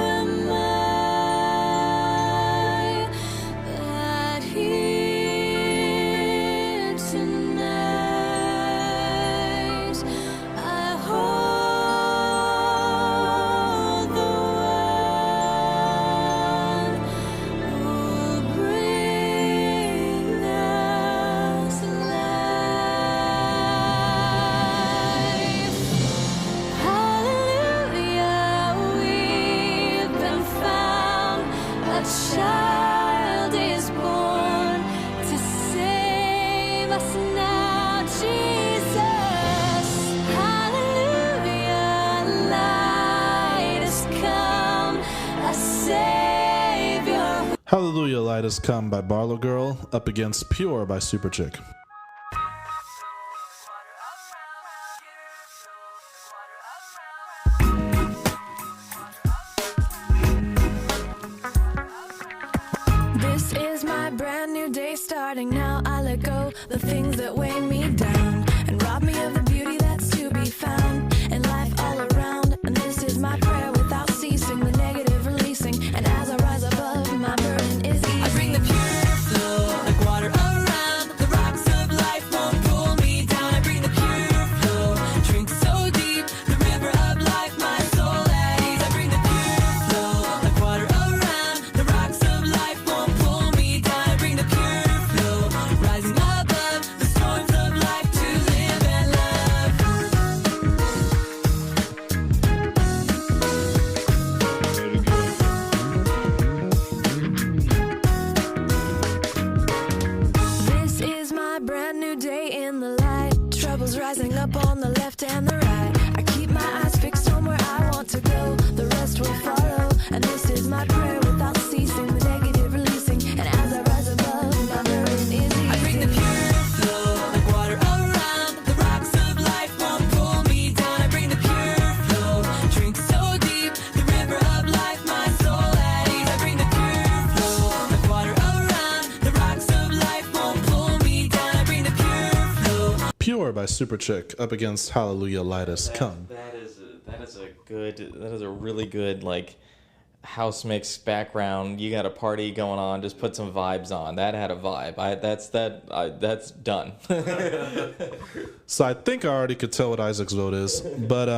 am I that here tonight I hold the one who'll bring us life. Hallelujah, we've been found. A child is born to save us now, Jesus. Hallelujah, light has come, a savior. Hallelujah, Light Has Come by BarlowGirl up against Pure by Superchick. This is my brand new day starting now. I let go the things that weigh me down and rob me of the beauty that's to be found in life all around. And this is my prayer without ceasing, the negative releasing. And as I rise above, my burden is easy. I bring the pure flow like water around. The rocks of life won't pull me down. I bring the pure flow, drink so deep, the river of life, my soul at ease. I bring the pure flow like water around. The rocks of life won't pull me down. I bring the pure flow, rising above the storms of life to live and love. This is my brand new day in the light. Troubles rising up on the left and the right. I keep my eyes fixed somewhere I want to go. The rest will follow. And this is my prayer without ceasing, the negative releasing. And as I rise above, my burden is easy. I bring the pure flow like water around. The rocks of life won't pull me down. I bring the pure flow, drink so deep, the river of life, my soul at ease. I bring the pure flow like water around. The rocks of life won't pull me down. I bring the pure flow. Pure by Superchick up against Hallelujah, Light Has Come. That is a really good, like, house mix background. You got a party going on. Just put some vibes on. That had a vibe. That's done. So I think I already could tell what Isaac's vote is. But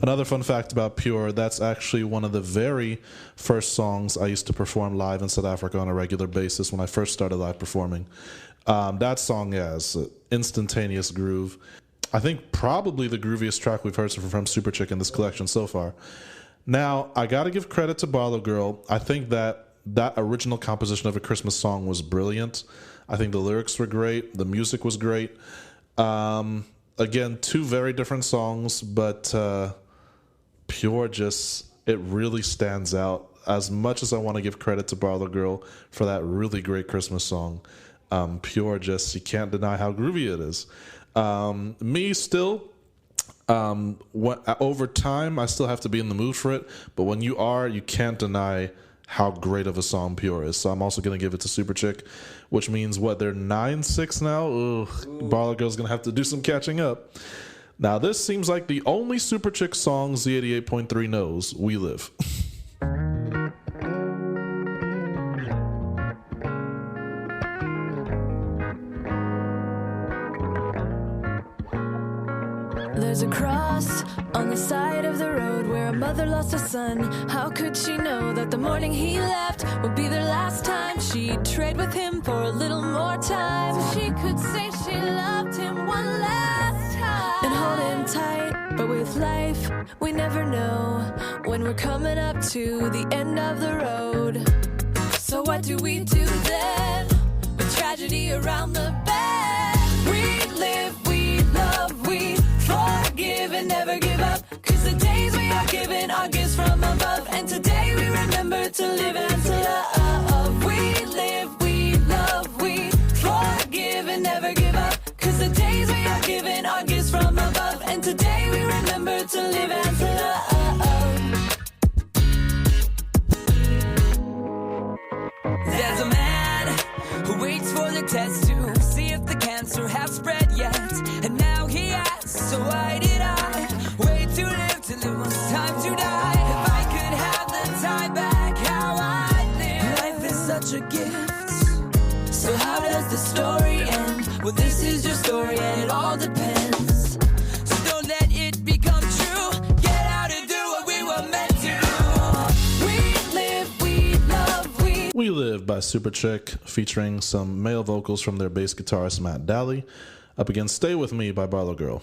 another fun fact about Pure, that's actually one of the very first songs I used to perform live in South Africa on a regular basis when I first started live performing. That song has instantaneous groove. I think probably the grooviest track we've heard from Superchick in this collection so far. Now, I got to give credit to BarlowGirl. I think that original composition of a Christmas song was brilliant. I think the lyrics were great. The music was great. Again, two very different songs, but Pure it really stands out. As much as I want to give credit to BarlowGirl for that really great Christmas song, Pure you can't deny how groovy it is. Me still... over time, I still have to be in the mood for it. But when you are, you can't deny how great of a song Pure is. So I'm also going to give it to Superchick, which means they're 9-6 now. BarlowGirl's going to have to do some catching up. Now, this seems like the only Superchick song Z88.3 knows. We Live. There's a cross on the side of the road where a mother lost a son. How could she know that the morning he left would be the last time she'd trade with him for a little more time? So she could say she loved him one last time and hold him tight. But with life, we never know when we're coming up to the end of the road. So what do we do then? With tragedy around the bend, we live, we love, we forgive and never give up. 'Cause the days we are given are gifts from above. And today we remember to live and to love. We live, we love, we forgive and never give up. 'Cause the days we are given are gifts from above. And today we remember to live and to love. There's a man who waits for the test to see if the cancer has spread yet. And now he asks, so why did I wait to live till it was time to die? If I could have the time back, how I'd live. Life is such a gift. So how does the story end? Well, this is your story and it all depends. So don't let it become true. Get out and do what we were meant to do. We live, we love, We Live by Superchick, featuring some male vocals from their bass guitarist Matt Daly, up against Stay With Me by BarlowGirl.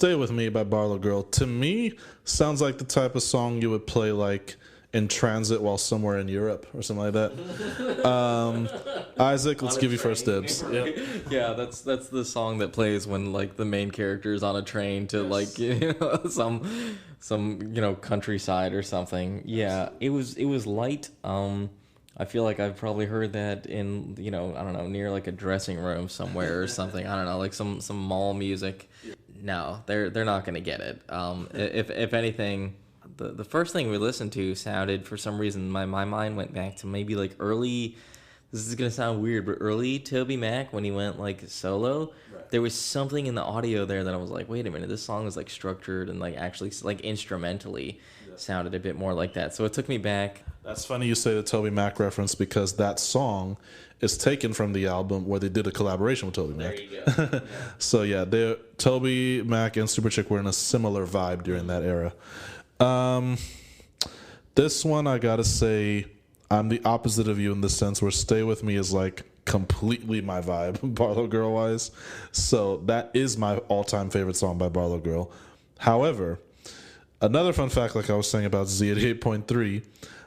Stay With Me by BarlowGirl, to me, sounds like the type of song you would play like in transit while somewhere in Europe or something like that. Isaac, let's give you first dibs. Yep. Yeah, that's the song that plays when like the main character is on a train to like some countryside or something. Yeah, it was light. I feel like I've probably heard that in I don't know, near like a dressing room somewhere or something. I don't know, like some mall music. No, they're not gonna get it. If anything, the first thing we listened to sounded, for some reason, my mind went back to maybe like early. This is gonna sound weird, but early Toby Mac when he went like solo. Right. There was something in the audio there that I was like, wait a minute, this song is like structured and like actually like instrumentally sounded a bit more like that. So it took me back. That's funny you say the Toby Mac reference because that song is taken from the album where they did a collaboration with Toby Mac. There you go. Yeah. So yeah, Toby Mac and Superchick were in a similar vibe during that era. This one I gotta say, I'm the opposite of you in the sense where Stay With Me is like completely my vibe, BarlowGirl wise. So that is my all-time favorite song by BarlowGirl. However, another fun fact, like I was saying about Z88.3,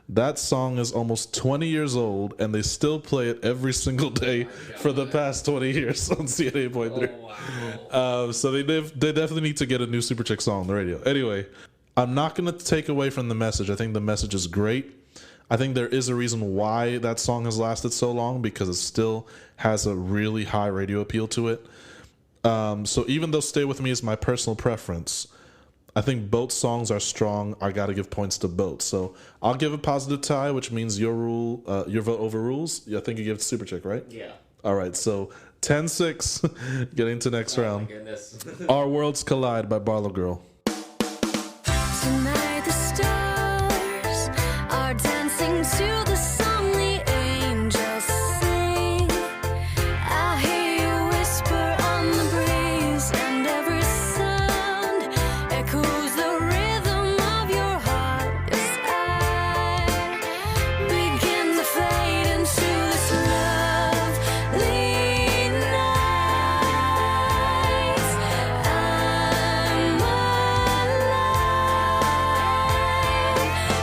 that song is almost 20 years old, and they still play it every single day for the past 20 years on Z88.3. Oh, wow. So they definitely need to get a new Superchick song on the radio. Anyway, I'm not going to take away from the message. I think the message is great. I think there is a reason why that song has lasted so long, because it still has a really high radio appeal to it. So even though Stay With Me is my personal preference, I think both songs are strong. I got to give points to both. So I'll give a positive tie, which means your vote overrules. I think you give it to Superchick, right? Yeah. All right, so 10-6, getting to next round. My goodness. Our Worlds Collide by BarlowGirl. Tonight the stars are dancing to the song the angels sing. I hear you whisper on the breeze, and every sound echoes the rhythm of your heart as I begin to fade into this lovely night. I'm alive,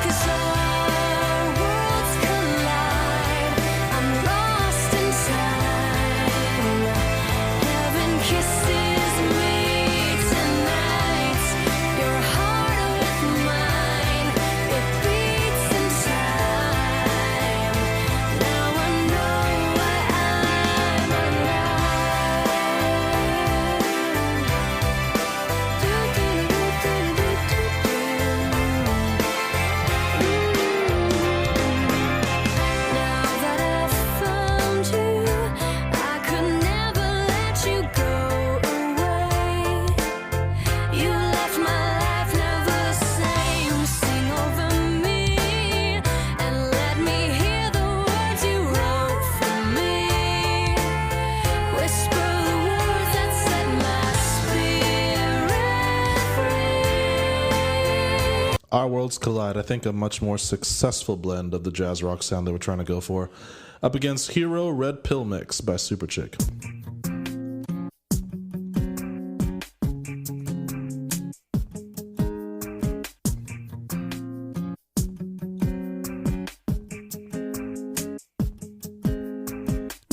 'cause our worlds collide. I'm lost in time. Heaven kisses me tonight. Your heart with mine, it beats in time. Now I know why I'm Now that I've found you, I could never let you go away. You left my life never the same. Sing over me and let me hear the words you wrote for me. Whisper the words that set my spirit free. Our Worlds Collide, I think a much more successful blend of the jazz rock sound they were trying to go for. Up against Hero Red Pill Mix by Superchick.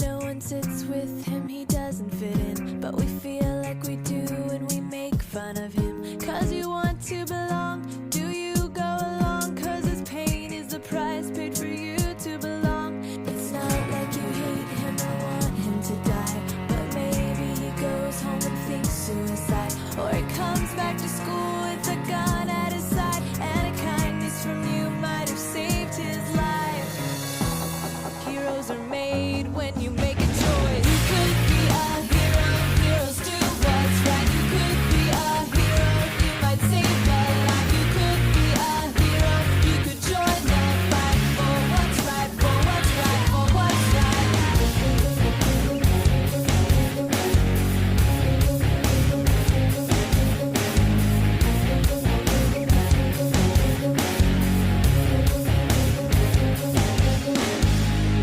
No one sits with him, he doesn't fit in. But we feel like we do and we make fun of him. 'Cause you want to belong. Do you go along? 'Cause his pain is the price paid for you to belong. It's not like you hate him or want him to die. But maybe he goes home and thinks suicide. Or he comes back to school with a gun at his side. And a kindness from you might have saved his life. Heroes are made when you make a choice. You could be a hero, heroes do what's right. You could be a hero, you might save a life. You could be a hero, you could join the fight for what's right, for what's right, for what's right.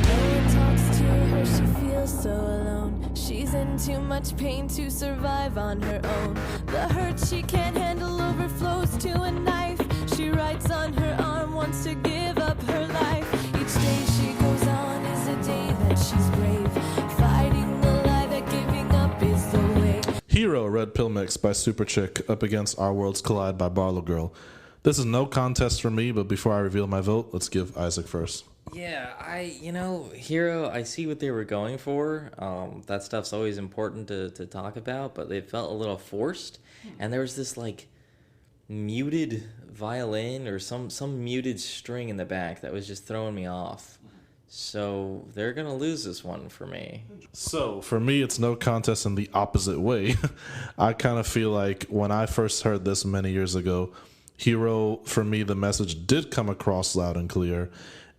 No one talks to her, she feels so alone. She's in too much pain to survive on her own. The hurt she can't handle overflows to a knife. She writes on her arm, wants to give up her life. Each day she goes on is a day that she's brave, fighting the lie that giving up is the way. Hero Red Pill Mix by Superchick up against Our Worlds Collide by BarlowGirl. This is no contest for me, but before I reveal my vote, let's give Isaac first. Yeah, Hero, I see what they were going for. That stuff's always important to talk about, but they felt a little forced. And there was this, like, muted violin or some muted string in the back that was just throwing me off. So they're gonna lose this one for me. So for me, it's no contest in the opposite way. I kind of feel like when I first heard this many years ago, Hero, for me, the message did come across loud and clear.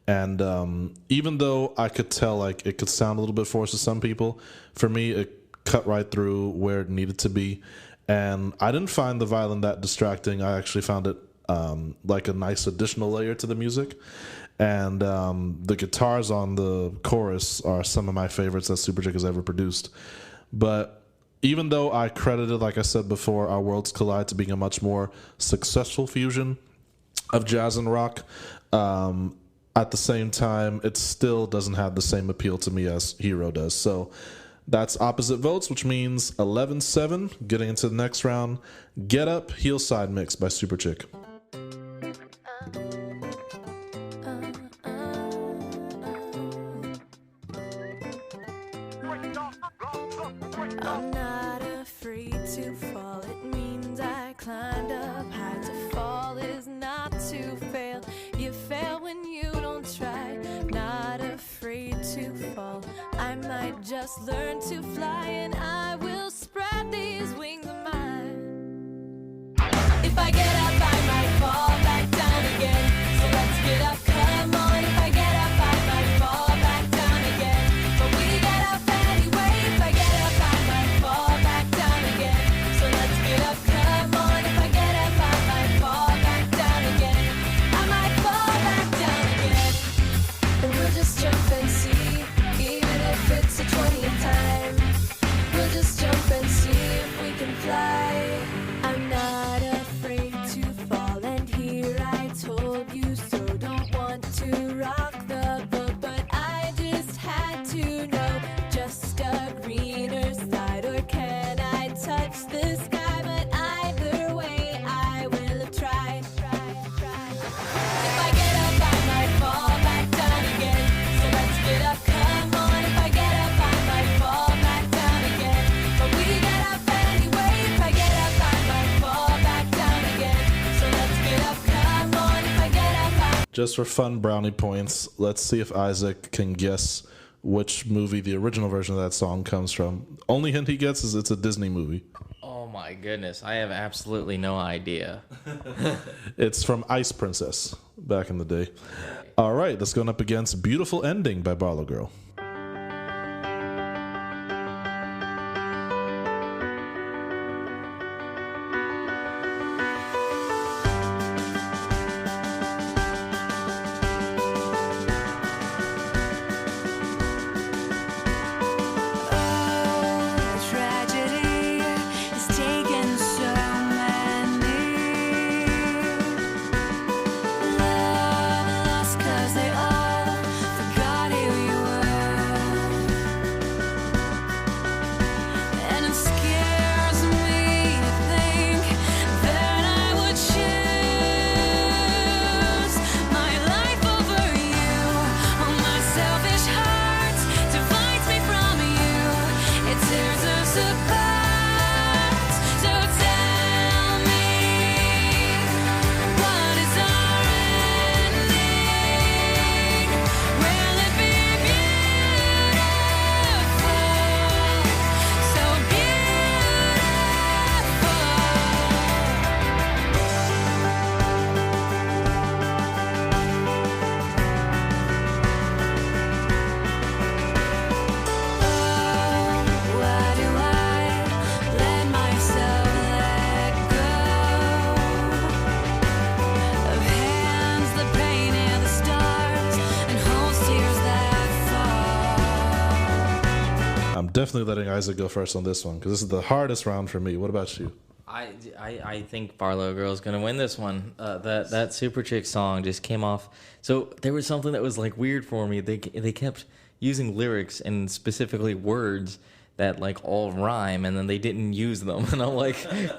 And even though I could tell like it could sound a little bit forced to some people, for me, it cut right through where it needed to be. And I didn't find the violin that distracting. I actually found it like a nice additional layer to the music. And the guitars on the chorus are some of my favorites that Superchick has ever produced. But even though I credited, like I said before, Our Worlds Collide to being a much more successful fusion of jazz and rock, at the same time, it still doesn't have the same appeal to me as Hero does. So that's opposite votes, which means 11-7. Getting into the next round, Get Up, Heel Side Mix by Superchick. I'm not afraid to fall. It means I climbed up high. To fall is not to fail. You fail when you don't try. Not afraid to fall. I might just learn to fly, and I will spread these wings of mine. If I get up, I might fall back down again. So let's get up, come on. If I get up, I might fall back down again. But we get up anyway. If I get up, I might fall back down again. So let's get up, come on. If I get up, I might fall back down again. I might fall back down again. And we'll just jump and see, even if it's a 20th time. We'll just jump and see if we can fly. I'm not afraid to fall, and here I told you so. Don't want to rock the boat, but I just had to know. Just a greener side, or can I touch the sky? But either way, I will have tried. If I get up, I might fall back down again. So let's get up, come on. If I get up, I might fall back down again. But we get up anyway. If I get up, I might fall back down again. So let's get up, come on. If I get up, I Just for fun brownie points, let's see if Isaac can guess which movie the original version of that song comes from. Only hint he gets is it's a Disney movie. Oh my goodness, I have absolutely no idea. It's from Ice Princess back in the day. All right, that's going up against Beautiful Ending by BarlowGirl. tragedy has taken so many. Love lost 'cause they all forgot who you were. And it scares me to think that I would choose my life over you. Oh, my selfish heart divides me from you. It tears us apart. So tell me, what is our ending? Will it be beautiful? So why do I let myself let go of hands that painted the stars and holds tears that fall? I'm definitely letting Isaac go first on this one because this is the hardest round for me. What about you? I think BarlowGirl is gonna win this one. That Superchick song just came off. So there was something that was like weird for me. They kept using lyrics and specifically words that like all rhyme, and then they didn't use them. And I'm like,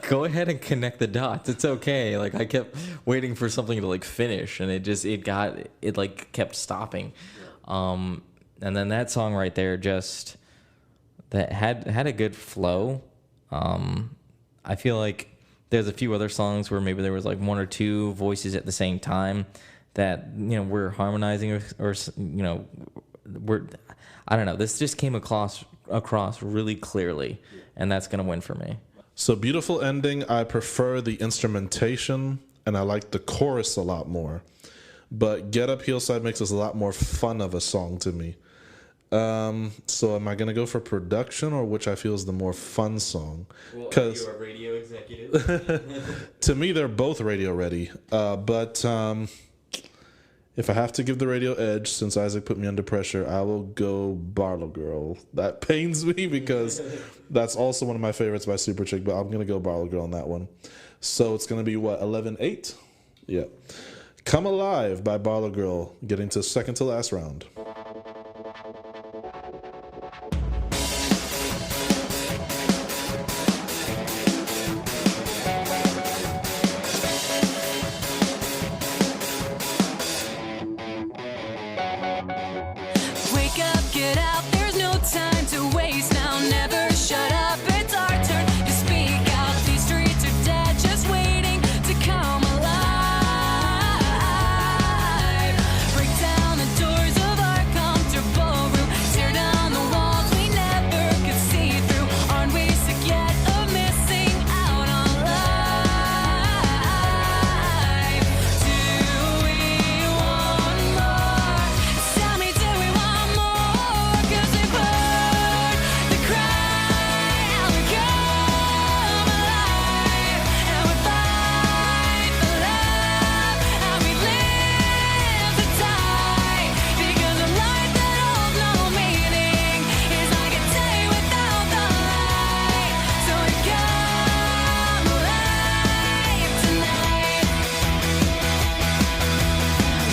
go ahead and connect the dots. It's okay. Like I kept waiting for something to like finish, and it like kept stopping. And then that song right there just that had a good flow. I feel like there's a few other songs where maybe there was like one or two voices at the same time that, you know, we're harmonizing or you know, I don't know. This just came across really clearly, and that's going to win for me. So Beautiful Ending, I prefer the instrumentation, and I like the chorus a lot more. But Get Up Hillside makes this a lot more fun of a song to me. So am I going to go for production, or which I feel is the more fun song? Because you're a radio executive. To me, they're both radio ready. But if I have to give the radio edge, since Isaac put me under pressure, I will go Barlow Girl. That pains me because that's also one of my favorites by Superchick, but I'm going to go Barlow Girl on that one. So it's going to be, what, 11-8? Yeah. Come Alive by Barlow Girl, getting to second to last round. Wake up, get out, there's no time to waste now. Never shut up, it's our turn to speak out. These streets are dead, just waiting to come alive. Break down the doors of our comfortable room. Tear down the walls we never could see through. Aren't we sick yet of missing out on life? Do we want more? Tell me, do we want more? 'Cause we've heard the cry and we come alive. And we fight for love and we live to die. Because a life that holds no meaning is like a day without the light. So we come alive tonight.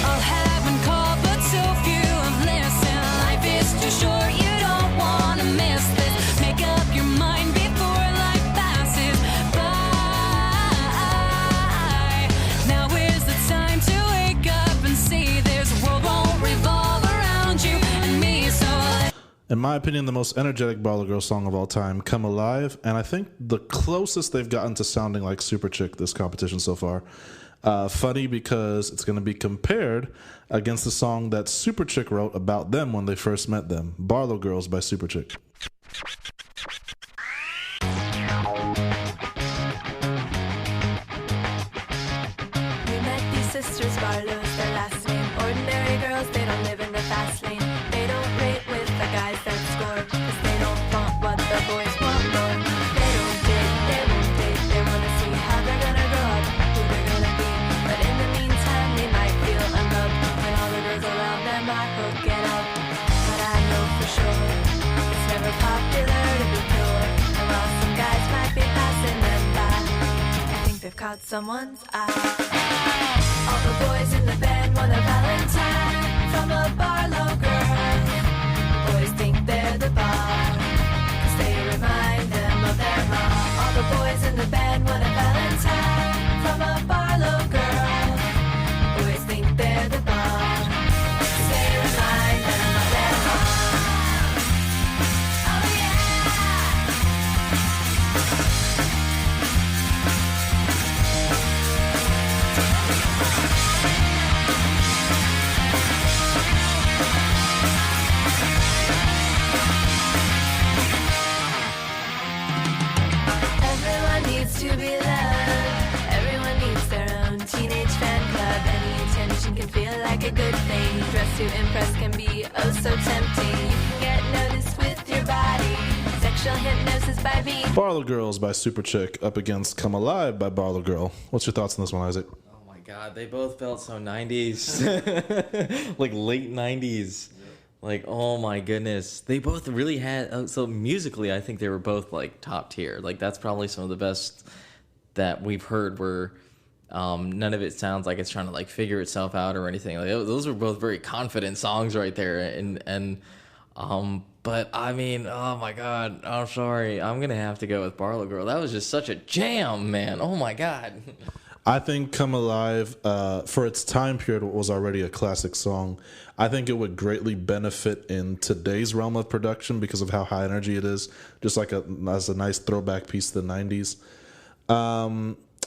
All have been called, but so few have listened. Life is too short, you don't want to miss this. Make up your mind before life passes by. Now is the time to wake up and see this world won't revolve around you and me. So In my opinion, the most energetic Barlow Girl song of all time, Come Alive, and I think the closest they've gotten to sounding like Superchick this competition so far. Funny because it's going to be compared against the song that Superchick wrote about them when they first met them, Barlow Girls by Superchick. we met these sisters Barlow's their last name. Ordinary girls, they don't live in the fast lane. They don't rate with the guys that score, 'cause they don't want what the boys want more. They don't date, they won't date. They wanna see how they're gonna grow up, who they're gonna be. But in the meantime, they might feel unloved when all the girls around them are hooking up. But I know for sure it's never popular to be pure. And while some guys might be passing them by, I think they've caught someone's eye. All the boys in the band want a Valentine from a Barlow girl. Boys think they're the bomb, 'cause they remind them of their mom. All the boys in the band want a Valentine from a Barlow girl. Boys think they're the bomb, 'cause they remind them of their mom. Oh yeah! Everyone needs to be loved. Everyone needs their own teenage fan club. Any attention can feel like a good thing. Dress to impress can be oh so tempting. You can get noticed with your body. Sexual hypnosis by me. Barlow Girls by Superchick up against Come Alive by Barlow Girl. What's your thoughts on this one, Isaac? Oh my God, they both felt so 90s. Like late 90s. Like, oh my goodness. They both really had, so musically, I think they were both like top tier. Like, that's probably some of the best that we've heard where none of it sounds like it's trying to like figure itself out or anything. Like, those were both very confident songs right there. But I mean, oh my God, I'm sorry. I'm going to have to go with Barlow Girl. That was just such a jam, man. Oh my God. I think Come Alive, for its time period, was already a classic song. I think it would greatly benefit in today's realm of production because of how high energy it is, just like as a nice throwback piece to the 90s.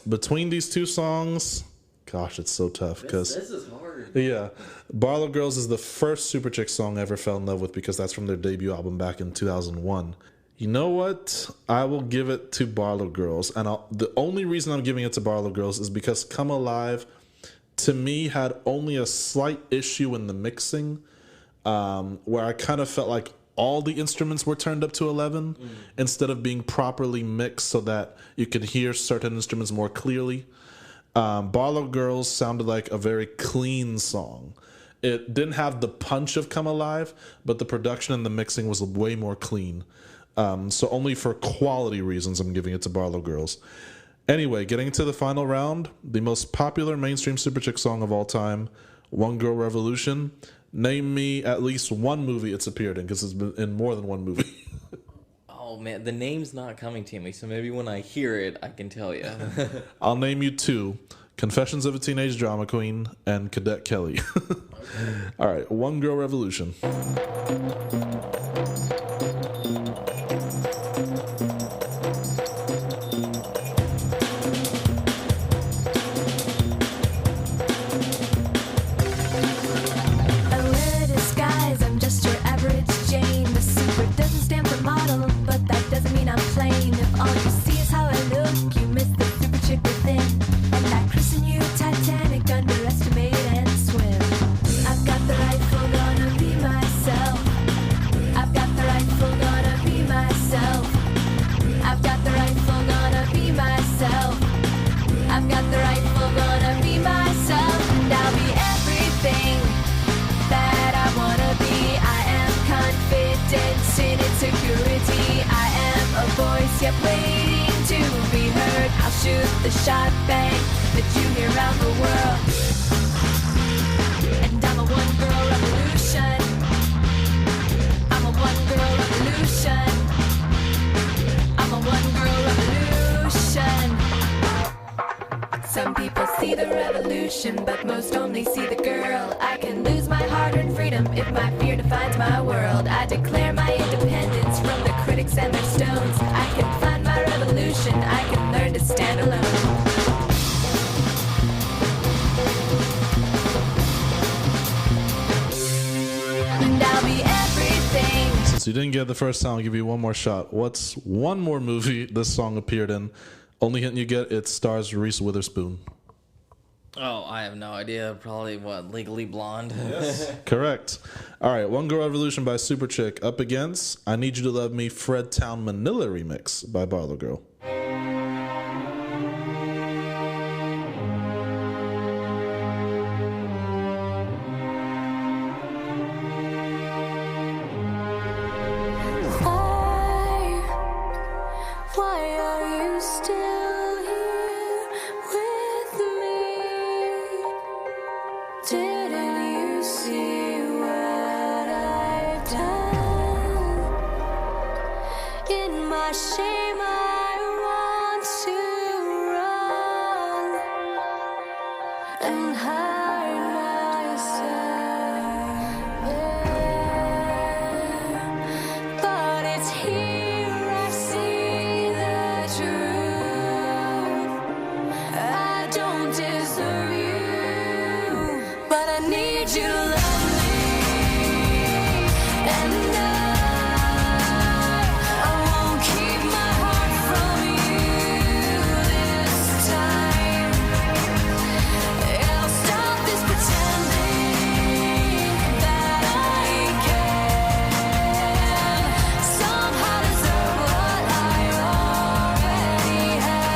between these two songs, gosh, it's so tough because This is hard. yeah, Barlow Girls is the first Superchick song I ever fell in love with because that's from their debut album back in 2001. You know what? I will give it to Barlow Girls, and the only reason I'm giving it to Barlow Girls is because Come Alive, to me, had only a slight issue in the mixing, where I kind of felt like all the instruments were turned up to 11 instead of being properly mixed so that you could hear certain instruments more clearly. Barlow Girls sounded like a very clean song. It didn't have the punch of Come Alive, but the production and the mixing was way more clean. So only for quality reasons I'm giving it to Barlow Girls. Anyway, getting into the final round, the most popular mainstream Superchick song of all time, One Girl Revolution. Name me at least one movie it's appeared in, because it's been in more than one movie. Oh man, the name's not coming to me, so maybe when I hear it, I can tell you. I'll name you two. Confessions of a Teenage Drama Queen and Cadet Kelly. All right, One Girl Revolution. Yep, waiting to be heard. I'll shoot the shot, bang, that you hear around the world. And I'm a one-girl revolution. I'm a one-girl revolution. I'm a one-girl revolution. Some people see the revolution, but most only see the girl. I can lose my hard-earned freedom if my fear defines my world. I declare my independence from the critics and their stones. I can find my revolution. I can learn to stand alone. And I'll be everything. Since you didn't get it the first time, I'll give you one more shot. What's one more movie this song appeared in? Only hint you get, it stars Reese Witherspoon. Oh, I have no idea. Probably what, Legally Blonde? Yes. Correct. All right, One Girl Revolution by Superchick up against I Need You to Love Me Fred Town Manila remix by Barlow Girl. Why are you still here with me? Didn't you see what I've done? In my shame, I want to run and hide myself there. But it's here I see the truth. I don't deserve you, but I need you to love me. And I won't keep my heart from you this time. I'll stop this pretending that I can somehow deserve what I already have.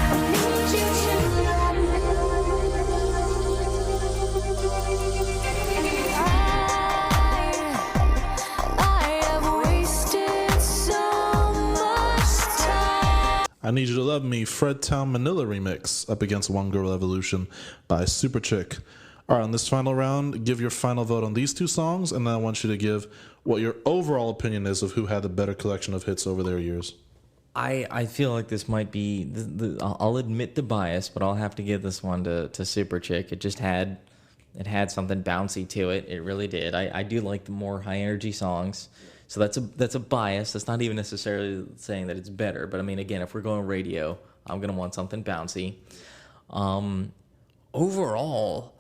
I need you to love me. I have wasted so much time. I Need You to Love Me Fred Town Manila remix up against One Girl Revolution by Superchick. All right, on this final round, give your final vote on these two songs, and then I want you to give what your overall opinion is of who had the better collection of hits over their years. I feel like this might be, I'll admit the bias, but I'll have to give this one to Superchick. It It had something bouncy to it. It really did. I do like the more high energy songs. So that's a bias. That's not even necessarily saying that it's better. But I mean, again, if we're going radio, I'm going to want something bouncy. Overall,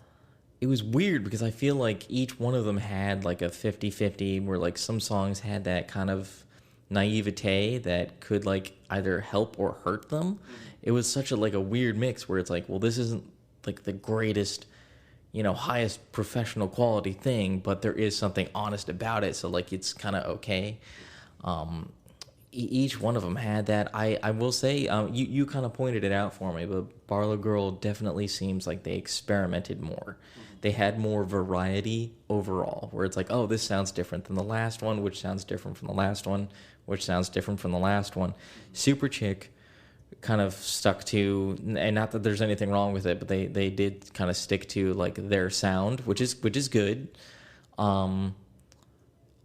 it was weird because I feel like each one of them had like a 50-50 where like some songs had that kind of naivete that could like either help or hurt them. It was such a weird mix where it's like, well, this isn't like the greatest, highest professional quality thing, but there is something honest about it, so like it's kind of okay. Each one of them had that. I will say, you kind of pointed it out for me, but BarlowGirl definitely seems like they experimented more. They had more variety overall, where it's like, oh, this sounds different than the last one, which sounds different from the last one, which sounds different from the last one. Superchick kind of stuck to, and not that there's anything wrong with it, but they did kind of stick to like their sound, which is good.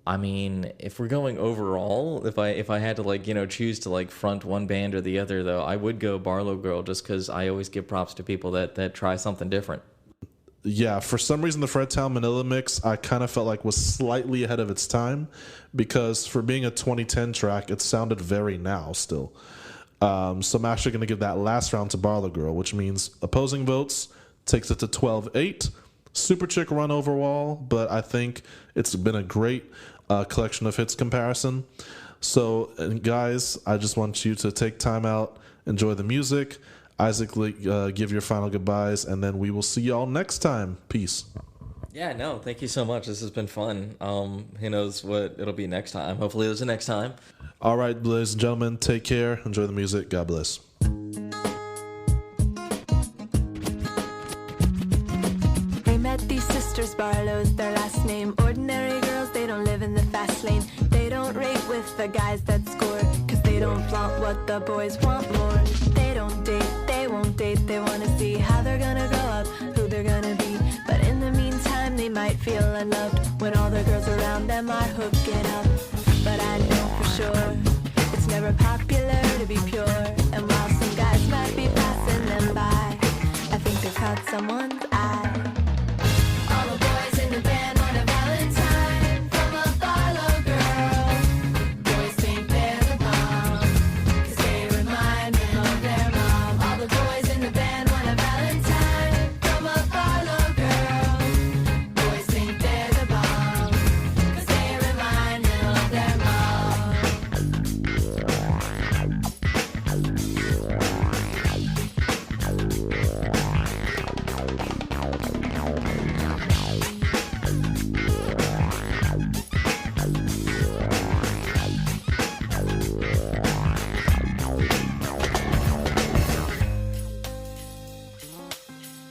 I mean, if we're going overall, if I had to choose to front one band or the other, though, I would go BarlowGirl just because I always give props to people that try something different. Yeah, for some reason the Fredtown Manila mix I kind of felt like was slightly ahead of its time, because for being a 2010 track, it sounded very now still. So I'm actually going to give that last round to BarlowGirl, which means opposing votes takes it to 12-8. Superchick run overall, but I think it's been a great collection of hits comparison. So, guys, I just want you to take time out, enjoy the music. Isaac, give your final goodbyes, and then we will see y'all next time. Peace. Yeah, no, thank you so much. This has been fun. Who knows what it'll be next time. Hopefully there's a next time. All right, ladies and gentlemen, take care. Enjoy the music. God bless. They met these sisters Barlow's their last name. Ordinary girls, they don't live in the fast lane. They don't rate with the guys that score, cause they don't flaunt what the boys want more. They don't date, they won't date. They wanna see how they're gonna grow up, who they're gonna be. But in the meantime, they might feel unloved when all the girls around them are hooking up. But I know for sure it's never popular to be pure. And while some guys might be passing them by, I think they've caught someone's eye. All the boys in the band want a Valentine from a BarlowGirl. Boys think they're the bomb, cause they remind them of their mom. All the boys in the band want a Valentine from a BarlowGirl. Boys think they're the bomb, cause they remind them of their mom.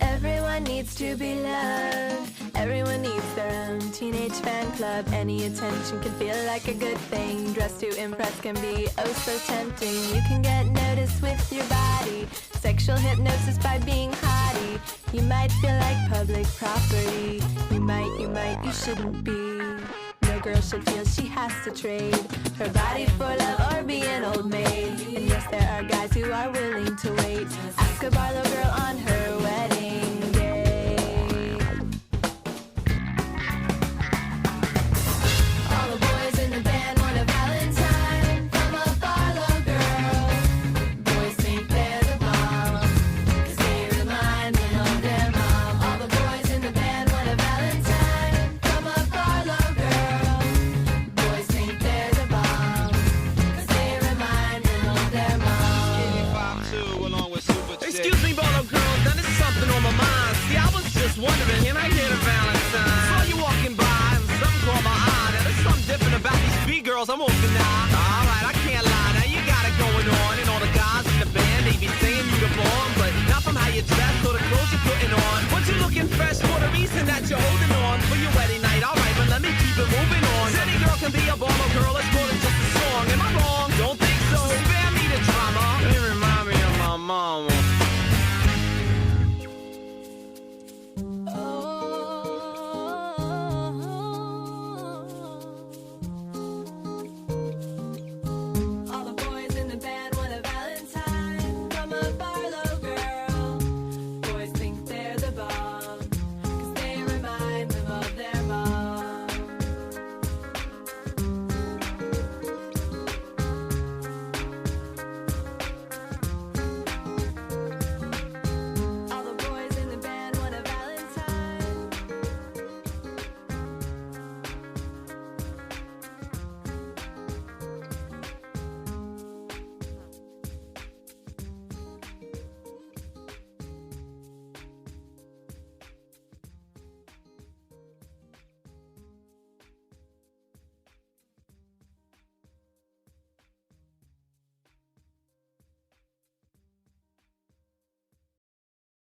Everyone needs to be loved. Everyone needs their own teenage fan club. Any attention can feel like a good thing. Dressed to impress can be oh so tempting. You can get noticed with your body. Sexual hypnosis by being haughty. You might feel like public property. You shouldn't be. No girl should feel she has to trade her body for love or be an old maid. And yes, there are guys who are willing to wait. Ask a BarlowGirl on her wedding day. All the boys in the band want a Valentine from a BarlowGirl. Boys think they're the bomb, cause they remind them of their mom. All the boys in the band want a Valentine from a BarlowGirl. Boys think they're the bomb, cause they remind them of their mom. Excuse me, BarlowGirl, now this is something on my mind. See, I was just wondering, can I get a Valentine? Saw you walking by, and something caught my eye. Now there's something different about these B-girls I'm walking now. Alright, I can't lie, now you got it going on. And all the guys in the band, they be saying you the bomb. But not from how you dress or the clothes you're putting on. But you looking fresh for the reason that you're holding on. For your wedding night, alright, but let me keep it moving on. Any girl can be a BarlowGirl,